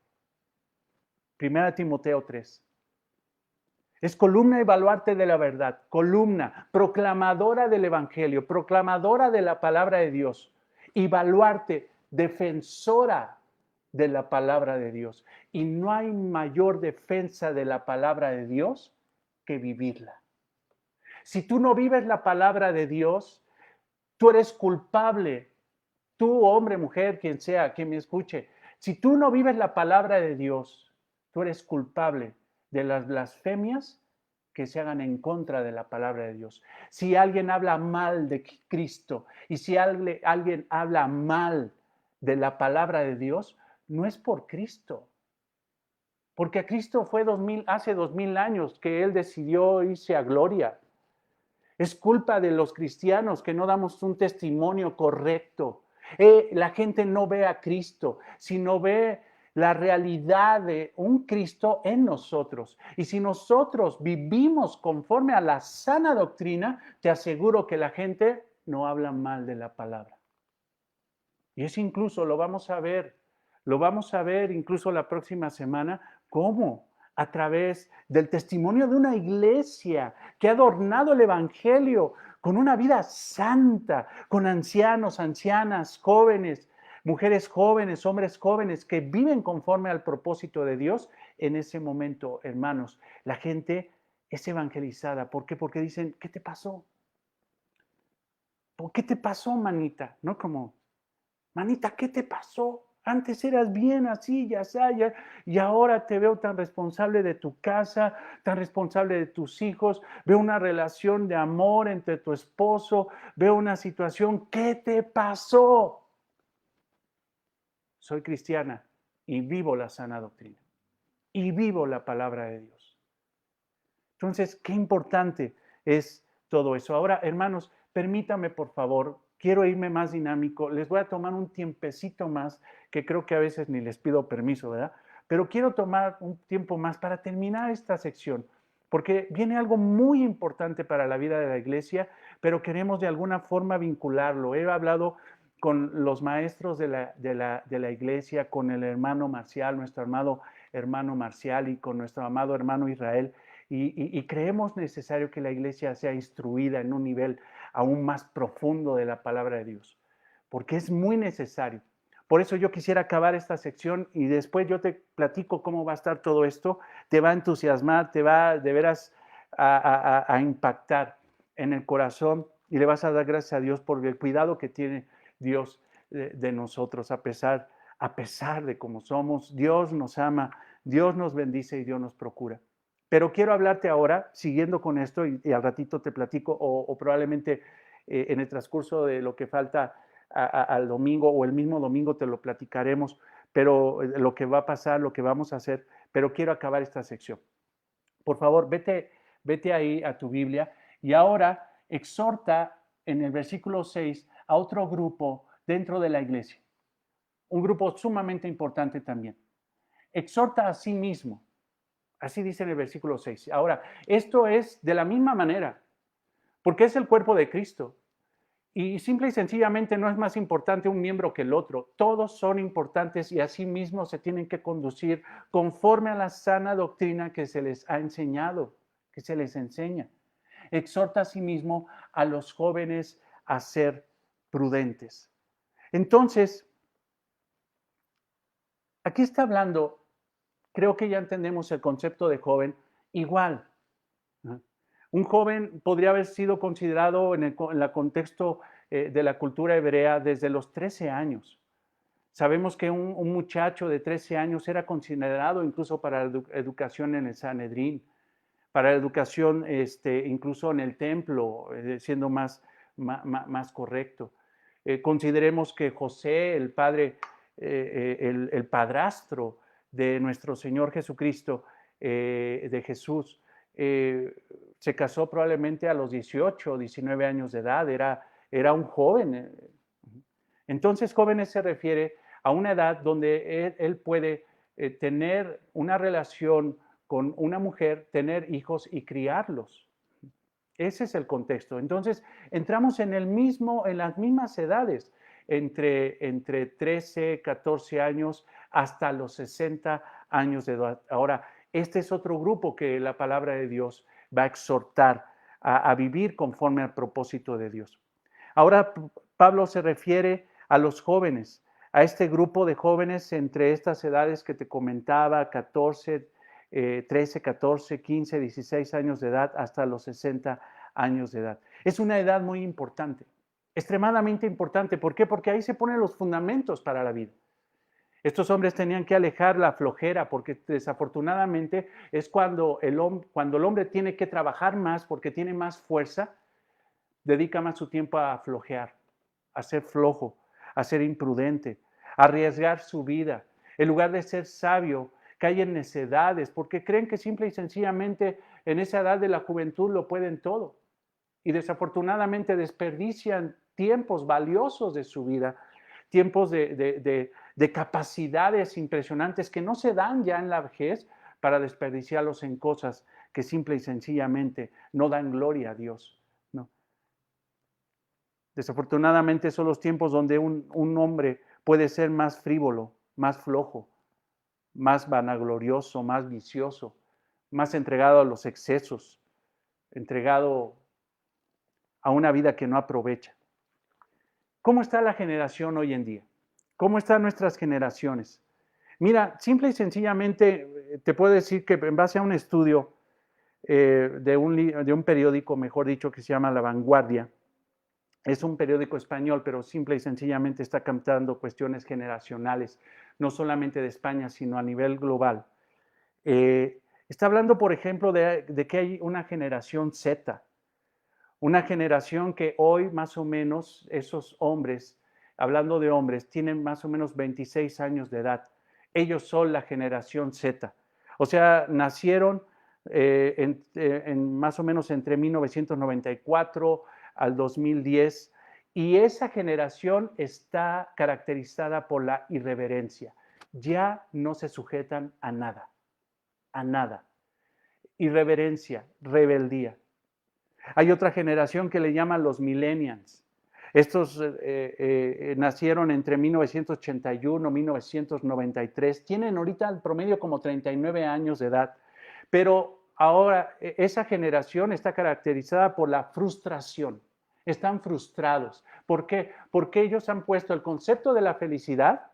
1 Timoteo 3. Es columna y baluarte de la verdad, columna, proclamadora del evangelio, proclamadora de la palabra de Dios y baluarte, defensora de la palabra de Dios. Y no hay mayor defensa de la palabra de Dios que vivirla. Si tú no vives la palabra de Dios, tú eres culpable. Tú, hombre, mujer, quien sea, quien me escuche, si tú no vives la palabra de Dios, tú eres culpable de las blasfemias que se hagan en contra de la palabra de Dios. Si alguien habla mal de Cristo y si alguien habla mal de la palabra de Dios, no es por Cristo. Porque a Cristo fue hace 2000 años que Él decidió irse a gloria. Es culpa de los cristianos que no damos un testimonio correcto. La gente no ve a Cristo, sino ve la realidad de un Cristo en nosotros. Y si nosotros vivimos conforme a la sana doctrina, te aseguro que la gente no habla mal de la palabra. Y es incluso, lo vamos a ver incluso la próxima semana, cómo a través del testimonio de una iglesia que ha adornado el Evangelio con una vida santa, con ancianos, ancianas, jóvenes, mujeres jóvenes, hombres jóvenes que viven conforme al propósito de Dios, en ese momento, hermanos, la gente es evangelizada. ¿Por qué? Porque dicen, ¿qué te pasó? ¿Por qué te pasó, manita? No como, manita, ¿qué te pasó? Antes eras bien así, ya sea, y ahora te veo tan responsable de tu casa, tan responsable de tus hijos, veo una relación de amor entre tu esposo, veo una situación, ¿qué te pasó? Soy cristiana y vivo la sana doctrina y vivo la palabra de Dios. Entonces, qué importante es todo eso. Ahora, hermanos, permítame, por favor, quiero irme más dinámico. Les voy a tomar un tiempecito más, que creo que a veces ni les pido permiso, ¿verdad? Pero quiero tomar un tiempo más para terminar esta sección, porque viene algo muy importante para la vida de la iglesia, pero queremos de alguna forma vincularlo. He hablado con los maestros de la iglesia, con el hermano Marcial, nuestro amado hermano Marcial, y con nuestro amado hermano Israel, y creemos necesario que la iglesia sea instruida en un nivel aún más profundo de la palabra de Dios, porque es muy necesario. Por eso yo quisiera acabar esta sección y después yo te platico cómo va a estar todo esto. Te va a entusiasmar, te va de veras a impactar en el corazón y le vas a dar gracias a Dios por el cuidado que tiene Dios de nosotros, a pesar de cómo somos. Dios nos ama, Dios nos bendice y Dios nos procura. Pero quiero hablarte ahora, siguiendo con esto, y al ratito te platico, o probablemente en el transcurso de lo que falta al domingo o el mismo domingo te lo platicaremos, pero lo que va a pasar, lo que vamos a hacer, pero quiero acabar esta sección. Por favor, vete ahí a tu Biblia y ahora exhorta en el versículo 6 a otro grupo dentro de la iglesia. un grupo sumamente importante también. Exhorta a sí mismo. Así dice en el versículo 6. Ahora, esto es de la misma manera, porque es el cuerpo de Cristo. Y simple y sencillamente no es más importante un miembro que el otro. Todos son importantes y asimismo se tienen que conducir conforme a la sana doctrina que se les ha enseñado, que se les enseña. Exhorta asimismo a los jóvenes a ser prudentes. Entonces, aquí está hablando, creo que ya entendemos el concepto de joven igual. Un joven podría haber sido considerado en el contexto de la cultura hebrea desde los 13 años. Sabemos que un muchacho de 13 años era considerado incluso para la educación en el Sanedrín, para la educación incluso en el templo, siendo más correcto. Consideremos que José, el padre, el padrastro de nuestro Señor Jesucristo, de Jesús, se casó probablemente a los 18 o 19 años de edad, era un joven. Entonces, jóvenes se refiere a una edad donde él puede tener una relación con una mujer, tener hijos y criarlos. Ese es el contexto. Entonces, entramos en las mismas edades, entre 13, 14 años hasta los 60 años de edad. Ahora, este es otro grupo que la palabra de Dios va a exhortar a vivir conforme al propósito de Dios. Ahora, Pablo se refiere a los jóvenes, a este grupo de jóvenes entre estas edades que te comentaba, 13, 14, 15, 16 años de edad hasta los 60 años de edad. Es una edad muy importante, extremadamente importante. ¿Por qué? Porque ahí se ponen los fundamentos para la vida. Estos hombres tenían que alejar la flojera, porque desafortunadamente es cuando el hombre tiene que trabajar más porque tiene más fuerza, dedica más su tiempo a flojear, a ser flojo, a ser imprudente, a arriesgar su vida. En lugar de ser sabio, caen en necedades porque creen que simple y sencillamente en esa edad de la juventud lo pueden todo. Y desafortunadamente desperdician tiempos valiosos de su vida, tiempos de capacidades impresionantes que no se dan ya en la vejez para desperdiciarlos en cosas que simple y sencillamente no dan gloria a Dios. ¿No? Desafortunadamente son los tiempos donde un hombre puede ser más frívolo, más flojo, más vanaglorioso, más vicioso, más entregado a los excesos, entregado a una vida que no aprovecha. ¿Cómo está la generación hoy en día? ¿Cómo están nuestras generaciones? Mira, simple y sencillamente te puedo decir que en base a un estudio de un periódico, mejor dicho, que se llama La Vanguardia, es un periódico español, pero simple y sencillamente está captando cuestiones generacionales, no solamente de España, sino a nivel global. Está hablando, por ejemplo, de que hay una generación Z, una generación que hoy más o menos esos hombres, hablando de hombres, tienen más o menos 26 años de edad. Ellos son la generación Z. O sea, nacieron en más o menos entre 1994 al 2010 y esa generación está caracterizada por la irreverencia. Ya no se sujetan a nada, a nada. Irreverencia, rebeldía. Hay otra generación que le llaman los millennials. Estos nacieron entre 1981 y 1993. Tienen ahorita el promedio como 39 años de edad. Pero ahora esa generación está caracterizada por la frustración. Están frustrados. ¿Por qué? Porque ellos han puesto el concepto de la felicidad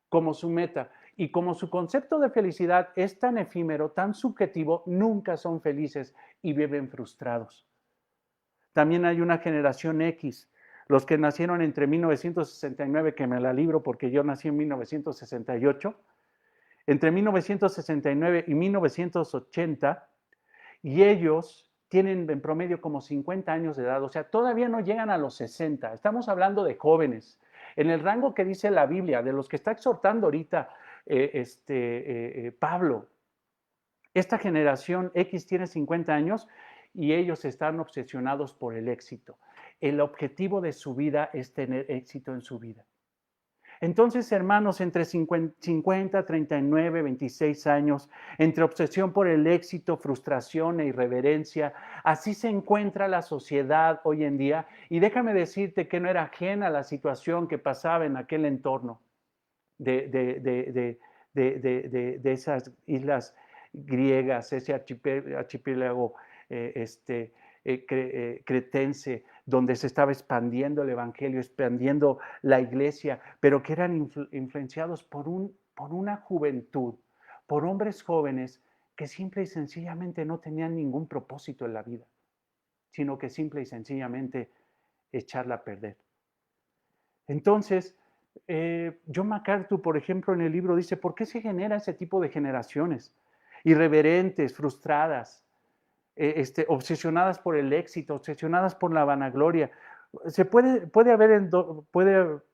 como su meta. Y como su concepto de felicidad es tan efímero, tan subjetivo, nunca son felices y viven frustrados. También hay una generación X, los que nacieron entre 1969, que me la libro porque yo nací en 1968, entre 1969 y 1980, y ellos tienen en promedio como 50 años de edad, o sea, todavía no llegan a los 60. Estamos hablando de jóvenes. En el rango que dice la Biblia, de los que está exhortando ahorita Pablo, esta generación X tiene 50 años y ellos están obsesionados por el éxito. El objetivo de su vida es tener éxito en su vida. Entonces, hermanos, entre 50, 39, 26 años, entre obsesión por el éxito, frustración e irreverencia, así se encuentra la sociedad hoy en día. Y déjame decirte que no era ajena a la situación que pasaba en aquel entorno de esas islas griegas, ese archipiélago cretense, donde se estaba expandiendo el evangelio, expandiendo la iglesia, pero que eran influenciados por una juventud, por hombres jóvenes que simple y sencillamente no tenían ningún propósito en la vida, sino que simple y sencillamente echarla a perder. Entonces, John MacArthur, por ejemplo, en el libro dice, ¿por qué se genera ese tipo de generaciones? Irreverentes, frustradas, obsesionadas por el éxito, obsesionadas por la vanagloria. Puede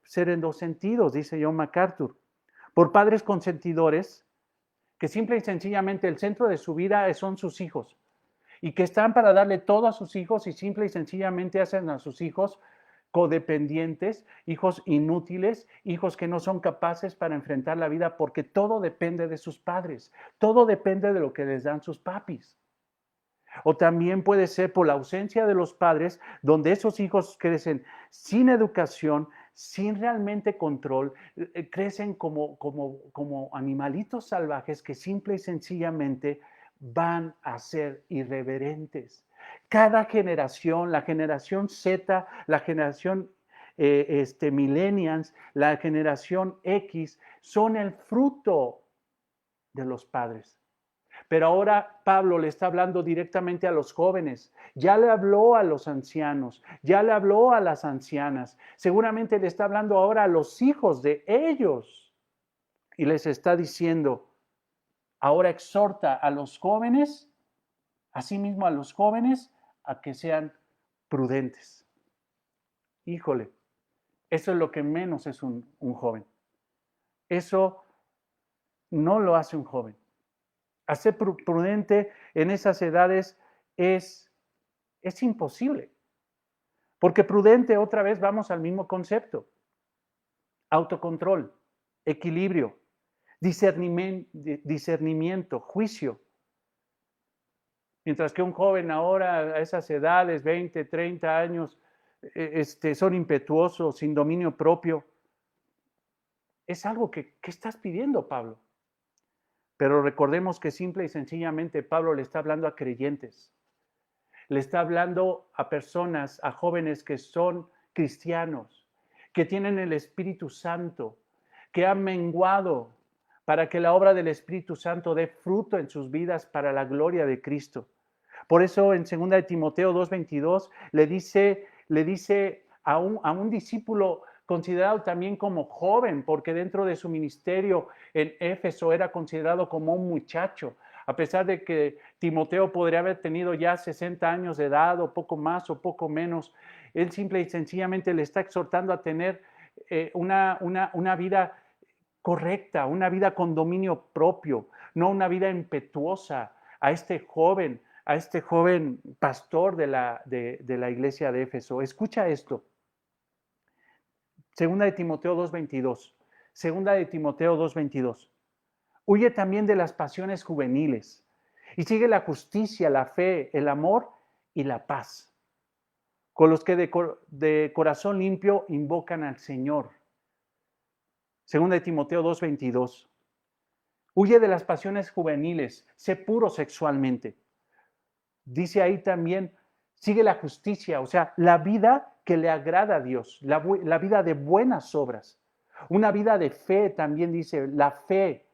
ser en dos sentidos, dice John MacArthur. Por padres consentidores, que simple y sencillamente el centro de su vida son sus hijos, y que están para darle todo a sus hijos y simple y sencillamente hacen a sus hijos codependientes, hijos inútiles, hijos que no son capaces para enfrentar la vida porque todo depende de sus padres, todo depende de lo que les dan sus papis. O también puede ser por la ausencia de los padres, donde esos hijos crecen sin educación, sin realmente control, crecen como animalitos salvajes que simple y sencillamente van a ser irreverentes. Cada generación, la generación Z, la generación millennials, la generación X, son el fruto de los padres. Pero ahora Pablo le está hablando directamente a los jóvenes, ya le habló a los ancianos, ya le habló a las ancianas, seguramente le está hablando ahora a los hijos de ellos y les está diciendo, ahora exhorta a los jóvenes, asimismo a los jóvenes, a que sean prudentes. Híjole, eso es lo que menos es un joven. Eso no lo hace un joven. Hacer prudente en esas edades es imposible. Porque prudente, otra vez vamos al mismo concepto. Autocontrol, equilibrio, discernimiento, juicio. Mientras que un joven ahora a esas edades, 20, 30 años, son impetuosos, sin dominio propio. Es algo que estás pidiendo, Pablo. Pero recordemos que simple y sencillamente Pablo le está hablando a creyentes. Le está hablando a personas, a jóvenes que son cristianos, que tienen el Espíritu Santo, que han menguado para que la obra del Espíritu Santo dé fruto en sus vidas para la gloria de Cristo. Por eso en 2 de Timoteo 2:22 le dice a un discípulo considerado también como joven, porque dentro de su ministerio en Éfeso era considerado como un muchacho, a pesar de que Timoteo podría haber tenido ya 60 años de edad o poco más o poco menos, él simple y sencillamente le está exhortando a tener una vida correcta, una vida con dominio propio, no una vida impetuosa a este joven pastor de la iglesia de Éfeso. Escucha esto. Segunda de Timoteo 2:22. Segunda de Timoteo 2:22. Huye también de las pasiones juveniles y sigue la justicia, la fe, el amor y la paz, con los que de corazón limpio invocan al Señor. Segunda de Timoteo 2:22. Huye de las pasiones juveniles, sé puro sexualmente. Dice ahí también, sigue la justicia, o sea, la vida que le agrada a Dios, la vida de buenas obras. Una vida de fe también dice, la fe,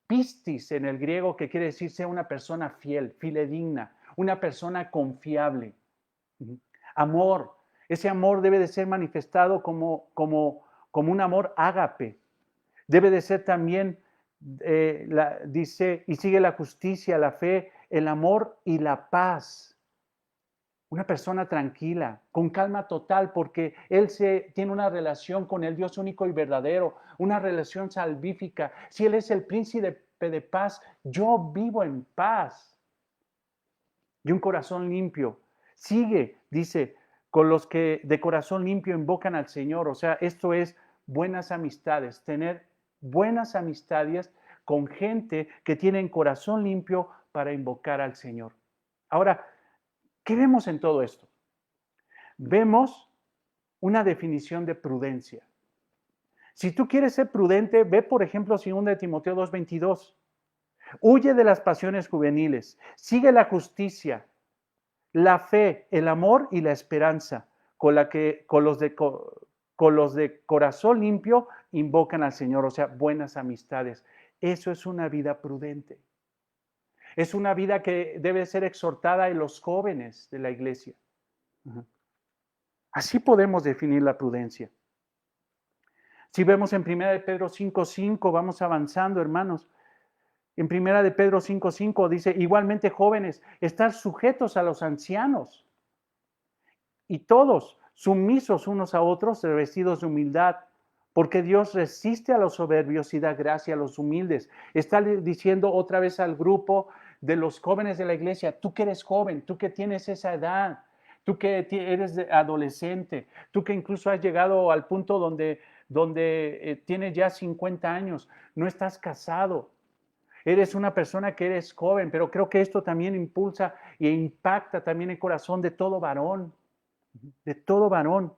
pistis en el griego, que quiere decir ser una persona fiel, fidedigna, una persona confiable. Amor, ese amor debe de ser manifestado como un amor ágape. Debe de ser también, dice, y sigue la justicia, la fe, el amor y la paz. Una persona tranquila, con calma total, porque él tiene una relación con el Dios único y verdadero, una relación salvífica. Si Él es el príncipe de paz, yo vivo en paz. Y un corazón limpio. Sigue, dice, con los que de corazón limpio invocan al Señor. O sea, esto es buenas amistades, tener buenas amistades con gente que tiene corazón limpio para invocar al Señor. Ahora, ¿qué vemos en todo esto? Vemos una definición de prudencia. Si tú quieres ser prudente, ve por ejemplo 2 Timoteo 2:22. Huye de las pasiones juveniles, sigue la justicia, la fe, el amor y la esperanza, con los de corazón limpio invocan al Señor, o sea, buenas amistades. Eso es una vida prudente. Es una vida que debe ser exhortada en los jóvenes de la iglesia. Así podemos definir la prudencia. Si vemos en 1 de Pedro 5:5, vamos avanzando, hermanos. En 1 de Pedro 5:5 dice, igualmente jóvenes, estar sujetos a los ancianos y todos sumisos unos a otros, revestidos de humildad, porque Dios resiste a los soberbios y da gracia a los humildes. Está diciendo otra vez al grupo de los jóvenes de la iglesia, tú que eres joven, tú que tienes esa edad, tú que eres adolescente, tú que incluso has llegado al punto donde tienes ya 50 años, no estás casado, eres una persona que eres joven, pero creo que esto también impulsa e impacta también el corazón de todo varón, de todo varón.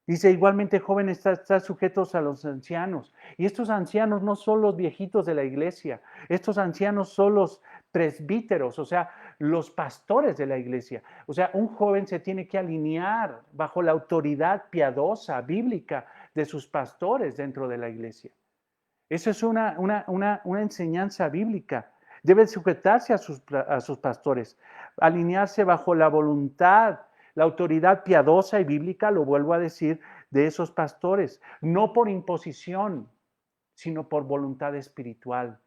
Dice, igualmente jóvenes, están sujetos a los ancianos. Y estos ancianos no son los viejitos de la iglesia. Estos ancianos son los presbíteros, o sea, los pastores de la iglesia. O sea, un joven se tiene que alinear bajo la autoridad piadosa, bíblica, de sus pastores dentro de la iglesia. Eso es una enseñanza bíblica. Debe sujetarse a sus pastores, alinearse bajo la voluntad, la autoridad piadosa y bíblica, lo vuelvo a decir, de esos pastores. No por imposición, sino por voluntad espiritual,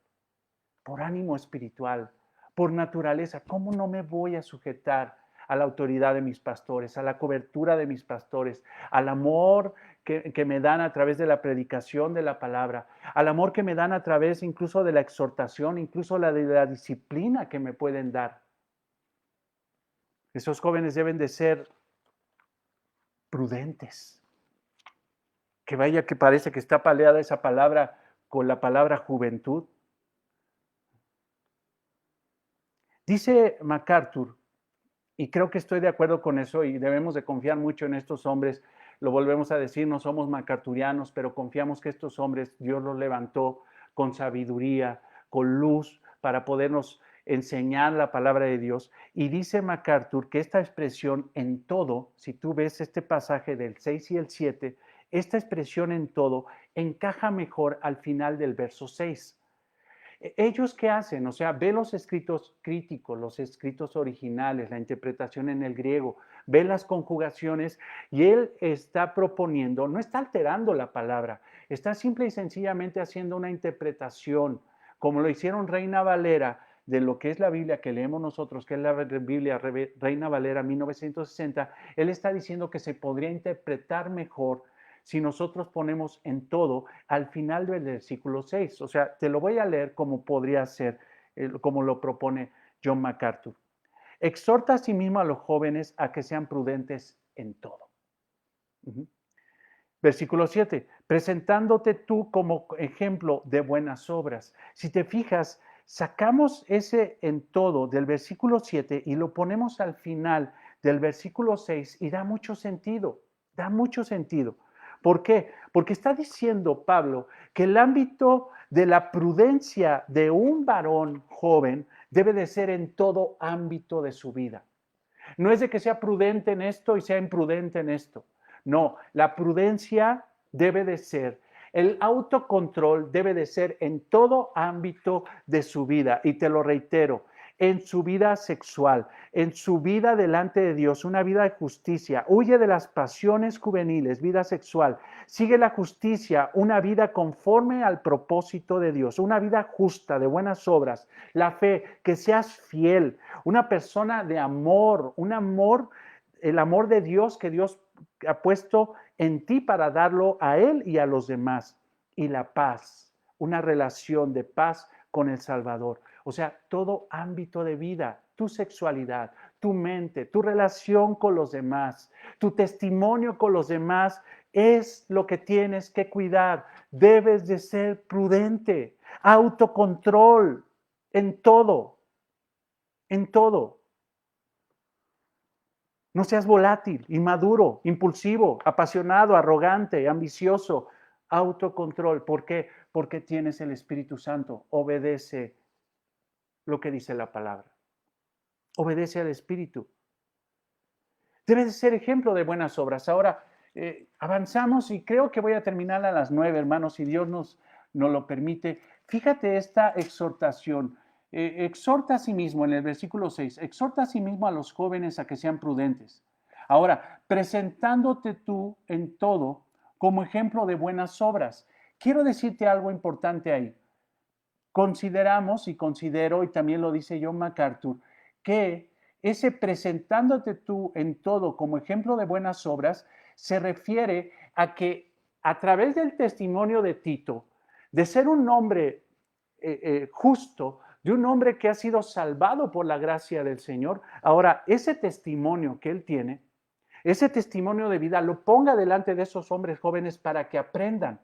por ánimo espiritual, por naturaleza. ¿Cómo no me voy a sujetar a la autoridad de mis pastores, a la cobertura de mis pastores, al amor que me dan a través de la predicación de la palabra, al amor que me dan a través incluso de la exhortación, incluso de la disciplina que me pueden dar? Esos jóvenes deben de ser prudentes. Que vaya que parece que está paleada esa palabra con la palabra juventud. Dice MacArthur, y creo que estoy de acuerdo con eso y debemos de confiar mucho en estos hombres. Lo volvemos a decir, no somos macarturianos, pero confiamos que estos hombres Dios los levantó con sabiduría, con luz, para podernos enseñar la palabra de Dios. Y dice MacArthur que esta expresión en todo, si tú ves este pasaje del 6 y el 7, esta expresión en todo encaja mejor al final del verso 6. ¿Ellos qué hacen? O sea, ve los escritos críticos, los escritos originales, la interpretación en el griego, ve las conjugaciones y él está proponiendo, no está alterando la palabra, está simple y sencillamente haciendo una interpretación, como lo hicieron Reina Valera, de lo que es la Biblia que leemos nosotros, que es la Biblia Reina Valera 1960, él está diciendo que se podría interpretar mejor si nosotros ponemos en todo al final del versículo 6. O sea, te lo voy a leer como podría ser, como lo propone John MacArthur. Exhorta a sí mismo a los jóvenes a que sean prudentes en todo. Versículo 7, presentándote tú como ejemplo de buenas obras. Si te fijas, sacamos ese en todo del versículo 7 y lo ponemos al final del versículo 6 y da mucho sentido, da mucho sentido. ¿Por qué? Porque está diciendo Pablo que el ámbito de la prudencia de un varón joven debe de ser en todo ámbito de su vida. No es de que sea prudente en esto y sea imprudente en esto. No, la prudencia debe de ser, el autocontrol debe de ser en todo ámbito de su vida. Y te lo reitero, en su vida sexual, en su vida delante de Dios, una vida de justicia. Huye de las pasiones juveniles, vida sexual. Sigue la justicia, una vida conforme al propósito de Dios, una vida justa, de buenas obras. La fe, que seas fiel, una persona de amor, un amor, el amor de Dios que Dios ha puesto en ti para darlo a Él y a los demás. Y la paz, una relación de paz con el Salvador. O sea, todo ámbito de vida, tu sexualidad, tu mente, tu relación con los demás, tu testimonio con los demás es lo que tienes que cuidar. Debes de ser prudente, autocontrol en todo, en todo. No seas volátil, inmaduro, impulsivo, apasionado, arrogante, ambicioso. Autocontrol. ¿Por qué? Porque tienes el Espíritu Santo. Obedece lo que dice la palabra. Obedece al Espíritu. Debes de ser ejemplo de buenas obras. Ahora, avanzamos y creo que voy a terminar a las 9, hermanos, si Dios nos lo permite. Fíjate esta exhortación. Exhorta a sí mismo en el versículo 6, exhorta a sí mismo a los jóvenes a que sean prudentes. Ahora, presentándote tú en todo como ejemplo de buenas obras. Quiero decirte algo importante ahí. Consideramos y considero, y también lo dice John MacArthur, que ese presentándote tú en todo como ejemplo de buenas obras se refiere a que a través del testimonio de Tito, de ser un hombre justo, de un hombre que ha sido salvado por la gracia del Señor, ahora ese testimonio que él tiene, ese testimonio de vida, lo ponga delante de esos hombres jóvenes para que aprendan.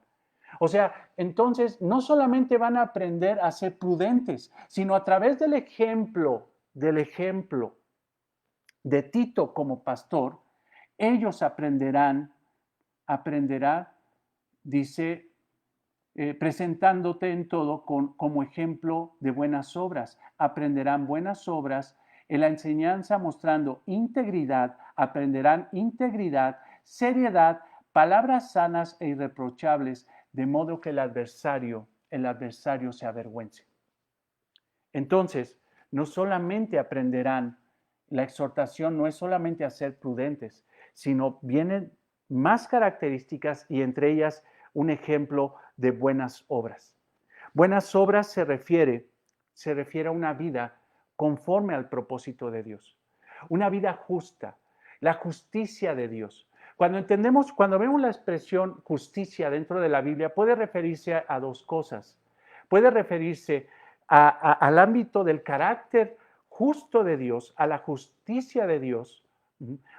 O sea, entonces no solamente van a aprender a ser prudentes, sino a través del ejemplo de Tito como pastor, ellos aprenderán, dice, presentándote en todo como ejemplo de buenas obras. Aprenderán buenas obras, en la enseñanza mostrando integridad, aprenderán integridad, seriedad, palabras sanas e irreprochables, de modo que el adversario se avergüence. Entonces, no solamente aprenderán, la exhortación no es solamente a ser prudentes, sino vienen más características y entre ellas un ejemplo de buenas obras. Buenas obras se refiere a una vida conforme al propósito de Dios, una vida justa, la justicia de Dios. Cuando vemos la expresión justicia dentro de la Biblia, puede referirse a dos cosas. Puede referirse al ámbito del carácter justo de Dios, a la justicia de Dios.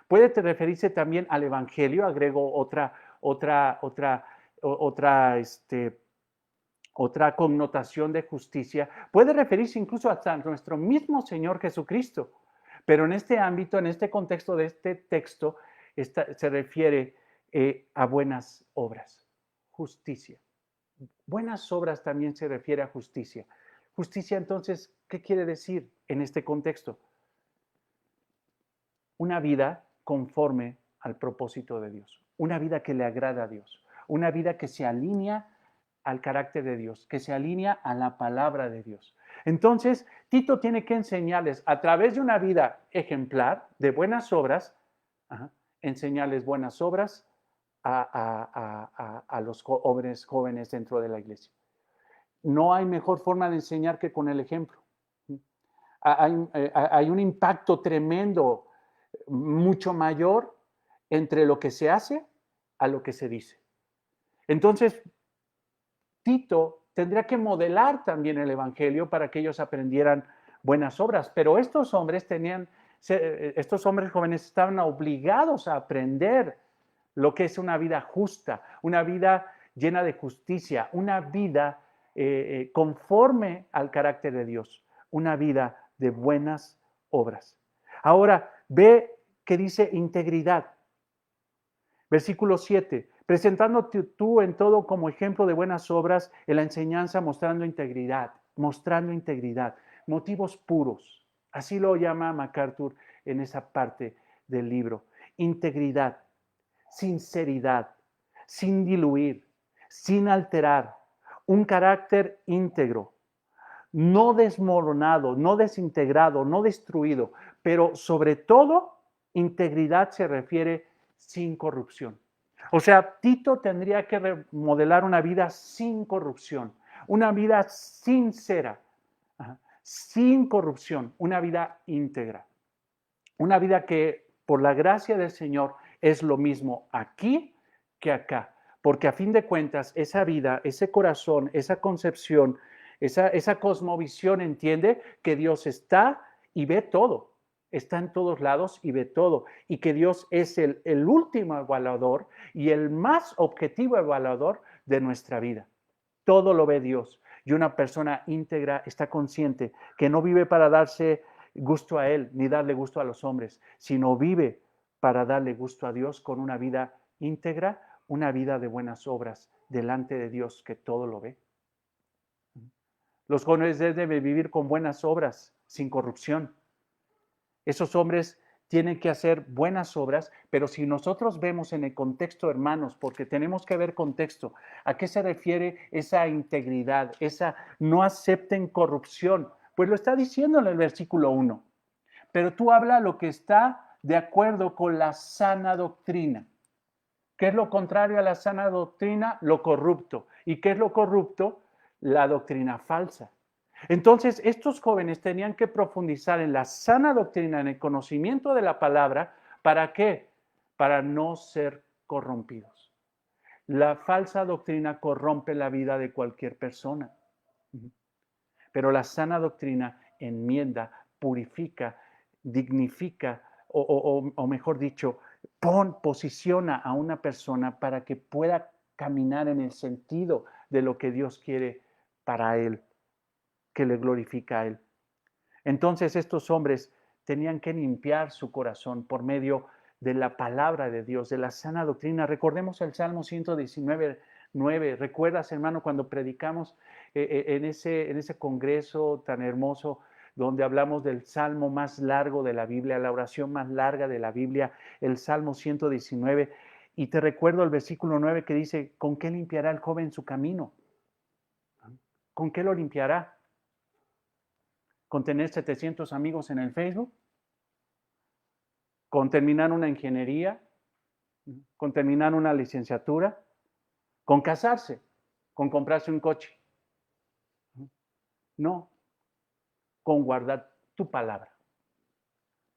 Puede referirse también al Evangelio, agrego otra connotación de justicia. Puede referirse incluso hasta nuestro mismo Señor Jesucristo. Pero en este ámbito, en este contexto de este texto, se refiere a buenas obras, justicia. Buenas obras también se refiere a justicia. Justicia, entonces, ¿qué quiere decir en este contexto? Una vida conforme al propósito de Dios, una vida que le agrada a Dios, una vida que se alinea al carácter de Dios, que se alinea a la palabra de Dios. Entonces, Tito tiene que enseñarles a través de una vida ejemplar de buenas obras, enseñarles buenas obras a los jóvenes dentro de la iglesia. No hay mejor forma de enseñar que con el ejemplo. Hay un impacto tremendo, mucho mayor entre lo que se hace a lo que se dice. Entonces, Tito tendría que modelar también el evangelio para que ellos aprendieran buenas obras, pero estos hombres jóvenes estaban obligados a aprender lo que es una vida justa, una vida llena de justicia, una vida conforme al carácter de Dios, una vida de buenas obras. Ahora, ve que dice integridad. Versículo 7, presentándote tú en todo como ejemplo de buenas obras, en la enseñanza mostrando integridad, motivos puros. Así lo llama MacArthur en esa parte del libro. Integridad, sinceridad, sin diluir, sin alterar, un carácter íntegro, no desmoronado, no desintegrado, no destruido, pero sobre todo, integridad se refiere sin corrupción. O sea, Tito tendría que remodelar una vida sin corrupción, una vida sincera, sin corrupción, una vida íntegra, una vida que por la gracia del Señor es lo mismo aquí que acá, porque a fin de cuentas esa vida, ese corazón, esa concepción, esa cosmovisión entiende que Dios está y ve todo. está en todos lados y ve todo, y que Dios es el último evaluador y el más objetivo evaluador de nuestra vida. Todo lo ve Dios. Y una persona íntegra está consciente que no vive para darse gusto a Él, ni darle gusto a los hombres, sino vive para darle gusto a Dios con una vida íntegra, una vida de buenas obras delante de Dios que todo lo ve. Los jóvenes deben vivir con buenas obras, sin corrupción. Esos hombres tienen que hacer buenas obras, pero si nosotros vemos en el contexto, hermanos, porque tenemos que ver contexto, ¿a qué se refiere esa integridad, esa no acepten corrupción? Pues lo está diciendo en el versículo 1. Pero tú habla lo que está de acuerdo con la sana doctrina. ¿Qué es lo contrario a la sana doctrina? Lo corrupto. ¿Y qué es lo corrupto? La doctrina falsa. Entonces, estos jóvenes tenían que profundizar en la sana doctrina, en el conocimiento de la palabra. ¿Para qué? Para no ser corrompidos. La falsa doctrina corrompe la vida de cualquier persona. Pero la sana doctrina enmienda, purifica, dignifica, o mejor dicho, posiciona a una persona para que pueda caminar en el sentido de lo que Dios quiere para él, que le glorifica a él. Entonces estos hombres tenían que limpiar su corazón por medio de la palabra de Dios, de la sana doctrina. Recordemos el Salmo 119, 9. ¿Recuerdas, hermano, cuando predicamos en ese congreso tan hermoso donde hablamos del salmo más largo de la Biblia, la oración más larga de la Biblia, el Salmo 119? Y te recuerdo el versículo 9 que dice, ¿con qué limpiará el joven su camino? ¿Con qué lo limpiará? ¿Con tener 700 amigos en el Facebook? ¿Con terminar una ingeniería? ¿Con terminar una licenciatura? ¿Con casarse? ¿Con comprarse un coche? No, con guardar tu palabra,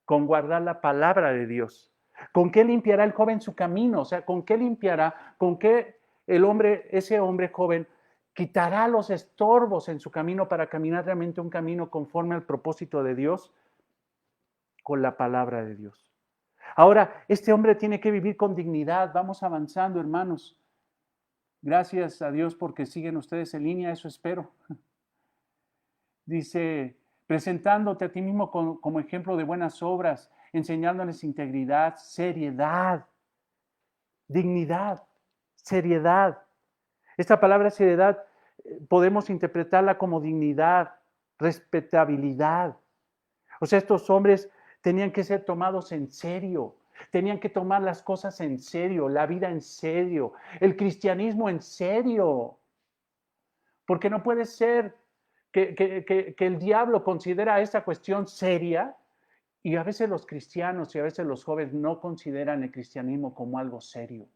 con guardar la palabra de Dios. ¿Con qué limpiará el joven su camino? O sea, ¿con qué limpiará? ¿Con qué el hombre, ese hombre joven, quitará los estorbos en su camino para caminar realmente un camino conforme al propósito de Dios? Con la palabra de Dios. Ahora, este hombre tiene que vivir con dignidad. Vamos avanzando, hermanos. Gracias a Dios porque siguen ustedes en línea, eso espero. Dice, presentándote a ti mismo como ejemplo de buenas obras, enseñándoles integridad, seriedad, dignidad, seriedad. Esta palabra seriedad podemos interpretarla como dignidad, respetabilidad. O sea, estos hombres tenían que ser tomados en serio, tenían que tomar las cosas en serio, la vida en serio, el cristianismo en serio. Porque no puede ser que el diablo considera esta cuestión seria y a veces los cristianos y a veces los jóvenes no consideran el cristianismo como algo serio.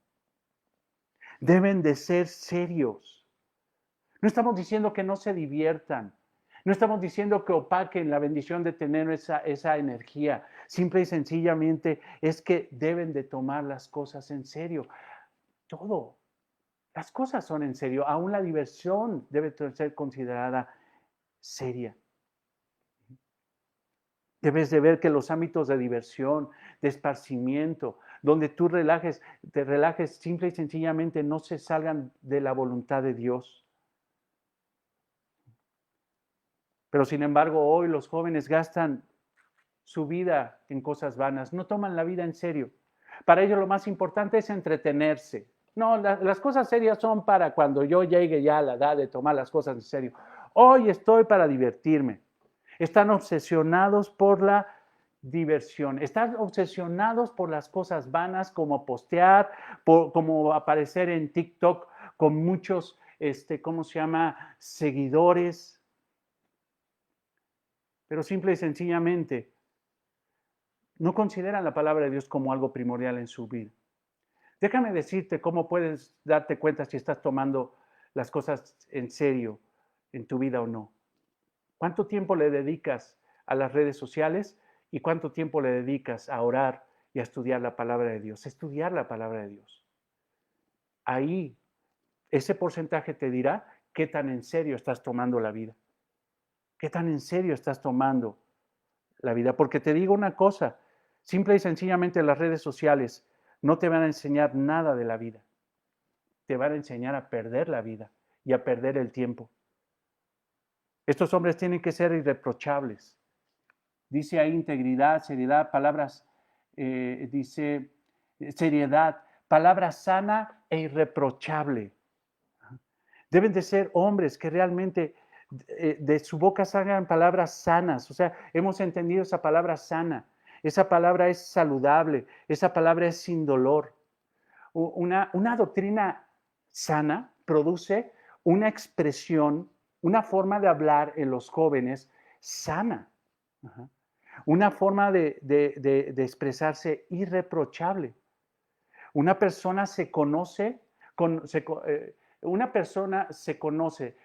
Deben de ser serios. No estamos diciendo que no se diviertan. No estamos diciendo que opaquen la bendición de tener esa energía. Simple y sencillamente es que deben de tomar las cosas en serio. Todo. Las cosas son en serio. Aún la diversión debe ser considerada seria. Debes de ver que los ámbitos de diversión, de esparcimiento, donde tú te relajes simple y sencillamente no se salgan de la voluntad de Dios. Pero sin embargo, hoy los jóvenes gastan su vida en cosas vanas, no toman la vida en serio. Para ellos lo más importante es entretenerse. No, las cosas serias son para cuando yo llegue ya a la edad de tomar las cosas en serio. Hoy estoy para divertirme. Están obsesionados por la diversión, están obsesionados por las cosas vanas como postear, como aparecer en TikTok con muchos, ¿cómo se llama?, seguidores. Pero simple y sencillamente no consideran la palabra de Dios como algo primordial en su vida. Déjame decirte cómo puedes darte cuenta si estás tomando las cosas en serio en tu vida o no. ¿Cuánto tiempo le dedicas a las redes sociales y cuánto tiempo le dedicas a orar y a estudiar la palabra de Dios? Estudiar la palabra de Dios. Ahí, ese porcentaje te dirá qué tan en serio estás tomando la vida. ¿Qué tan en serio estás tomando la vida. Porque te digo una cosa, simple y sencillamente las redes sociales no te van a enseñar nada de la vida. Te van a enseñar a perder la vida y a perder el tiempo. Estos hombres tienen que ser irreprochables. Dice ahí integridad, seriedad, palabras, dice seriedad, palabra sana e irreprochable. Deben de ser hombres que realmente de su boca salgan palabras sanas. O sea, hemos entendido esa palabra sana. Esa palabra es saludable. Esa palabra es sin dolor. Una doctrina sana produce una expresión, una forma de hablar en los jóvenes sana. Ajá. Una forma de expresarse irreprochable. Una persona se conoce, una persona se conoce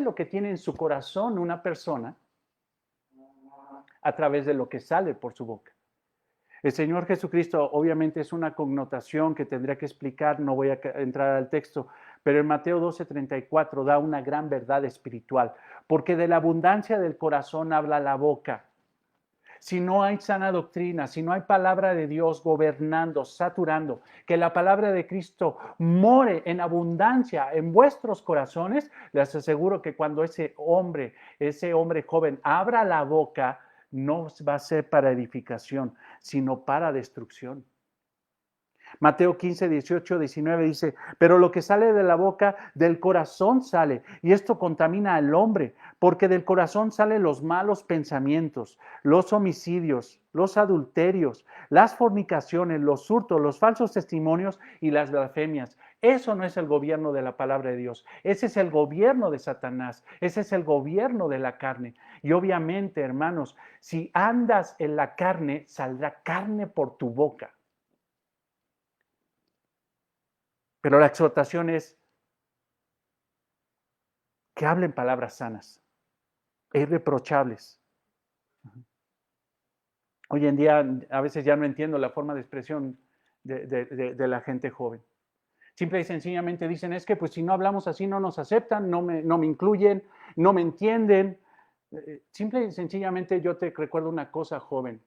lo que tiene en su corazón una persona a través de lo que sale por su boca. El Señor Jesucristo obviamente es una connotación que tendría que explicar, no voy a entrar al texto, pero en Mateo 12:34 da una gran verdad espiritual, porque de la abundancia del corazón habla la boca. Si no hay sana doctrina, si no hay palabra de Dios gobernando, saturando, que la palabra de Cristo more en abundancia en vuestros corazones, les aseguro que cuando ese hombre joven abra la boca, no va a ser para edificación, sino para destrucción. Mateo 15, 18, 19 dice, pero lo que sale de la boca, del corazón sale, y esto contamina al hombre, porque del corazón salen los malos pensamientos, los homicidios, los adulterios, las fornicaciones, los hurtos, los falsos testimonios y las blasfemias. Eso no es el gobierno de la palabra de Dios, ese es el gobierno de Satanás, ese es el gobierno de la carne. Y obviamente, hermanos, si andas en la carne, saldrá carne por tu boca. Pero la exhortación es que hablen palabras sanas e irreprochables. Hoy en día a veces ya no entiendo la forma de expresión de la gente joven. Simple y sencillamente dicen, es que pues si no hablamos así no nos aceptan, no me incluyen, no me entienden. Simple y sencillamente yo te recuerdo una cosa, joven.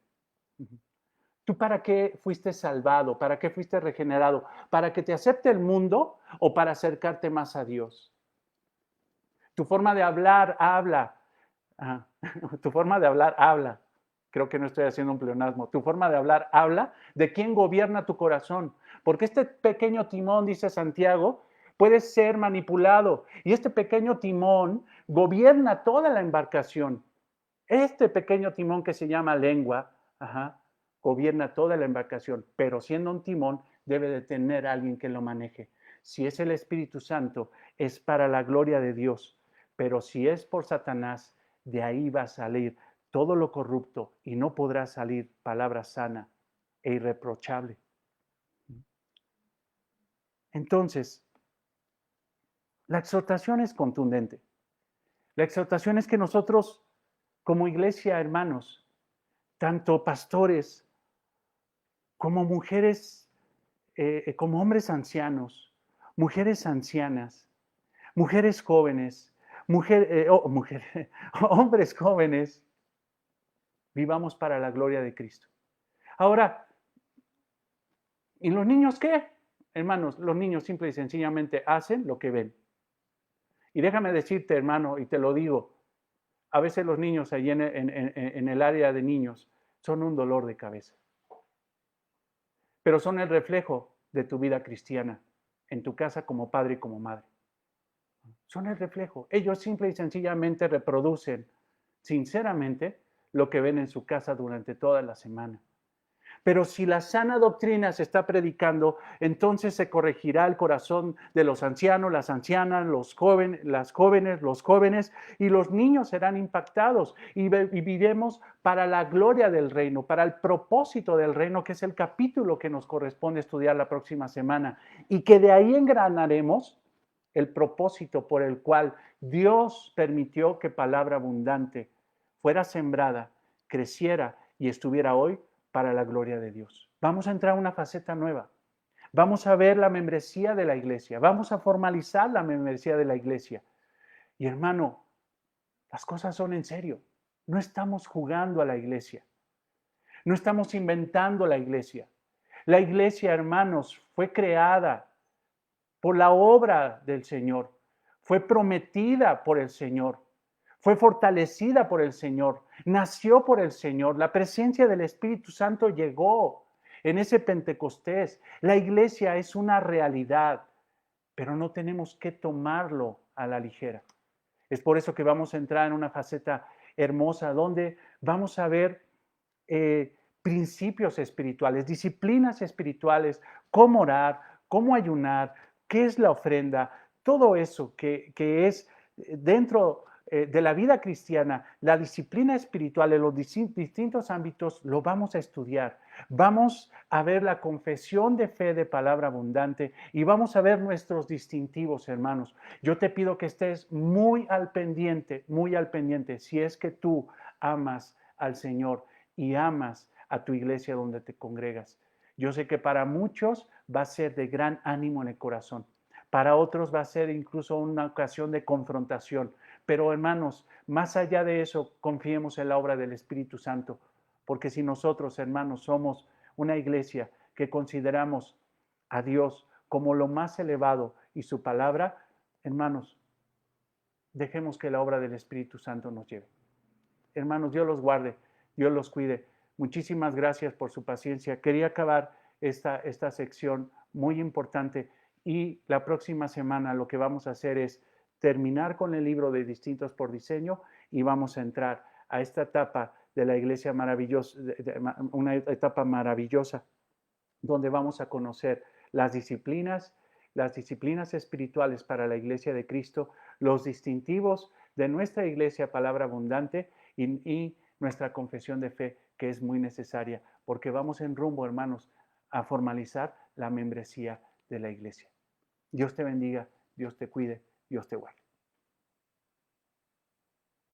¿Tú para qué fuiste salvado? ¿Para qué fuiste regenerado? ¿Para que te acepte el mundo o para acercarte más a Dios? Tu forma de hablar, habla. Tu forma de hablar, habla. Creo que no estoy haciendo un pleonasmo. Tu forma de hablar, habla de quién gobierna tu corazón. Porque este pequeño timón, dice Santiago, puede ser manipulado. Y este pequeño timón gobierna toda la embarcación. Este pequeño timón que se llama lengua, gobierna toda la embarcación. Pero siendo un timón, debe de tener a alguien que lo maneje. Si es el Espíritu Santo, es para la gloria de Dios. Pero si es por Satanás, de ahí va a salir todo lo corrupto y no podrá salir palabra sana e irreprochable. Entonces, la exhortación es contundente. La exhortación es que nosotros, como iglesia, hermanos, tanto pastores como mujeres, como hombres ancianos, mujeres ancianas, mujeres jóvenes, hombres jóvenes, vivamos para la gloria de Cristo. Ahora, ¿y los niños qué? Hermanos, los niños simple y sencillamente hacen lo que ven. Y déjame decirte, hermano, y te lo digo, a veces los niños allí en el área de niños son un dolor de cabeza. Pero son el reflejo de tu vida cristiana, en tu casa como padre y como madre. Son el reflejo. Ellos simple y sencillamente reproducen, sinceramente, lo que ven en su casa durante toda la semana. Pero si la sana doctrina se está predicando, entonces se corregirá el corazón de los ancianos, las ancianas, los jóvenes, las jóvenes, los jóvenes, y los niños serán impactados y viviremos para la gloria del reino, para el propósito del reino, que es el capítulo que nos corresponde estudiar la próxima semana, y que de ahí engranaremos el propósito por el cual Dios permitió que palabra abundante fuera sembrada, creciera y estuviera hoy para la gloria de Dios. Vamos a entrar a una faceta nueva. Vamos a ver la membresía de la iglesia. Vamos a formalizar la membresía de la iglesia. Y hermano, las cosas son en serio. No estamos jugando a la iglesia. No estamos inventando la iglesia. La iglesia, hermanos, fue creada por la obra del Señor. Fue prometida por el Señor. Fue fortalecida por el Señor. Nació por el Señor. La presencia del Espíritu Santo llegó en ese Pentecostés. La iglesia es una realidad, pero no tenemos que tomarlo a la ligera. Es por eso que vamos a entrar en una faceta hermosa donde vamos a ver principios espirituales, disciplinas espirituales, cómo orar, cómo ayunar, qué es la ofrenda, todo eso que es dentro de la vida cristiana, la disciplina espiritual en los distintos ámbitos, lo vamos a estudiar. Vamos a ver la confesión de fe de palabra abundante y vamos a ver nuestros distintivos, hermanos. Yo te pido que estés muy al pendiente, si es que tú amas al Señor y amas a tu iglesia donde te congregas. Yo sé que para muchos va a ser de gran ánimo en el corazón. Para otros va a ser incluso una ocasión de confrontación. Pero hermanos, más allá de eso, confiemos en la obra del Espíritu Santo. Porque si nosotros, hermanos, somos una iglesia que consideramos a Dios como lo más elevado y su palabra, hermanos, dejemos que la obra del Espíritu Santo nos lleve. Hermanos, Dios los guarde, Dios los cuide. Muchísimas gracias por su paciencia. Quería acabar esta sección muy importante y la próxima semana lo que vamos a hacer es terminar con el libro de Distintos por Diseño y vamos a entrar a esta etapa de la iglesia maravillosa, una etapa maravillosa donde vamos a conocer las disciplinas espirituales para la iglesia de Cristo, los distintivos de nuestra iglesia Palabra Abundante y nuestra confesión de fe, que es muy necesaria, porque vamos en rumbo, hermanos, a formalizar la membresía de la iglesia. Dios te bendiga, Dios te cuide, Dios te guarde.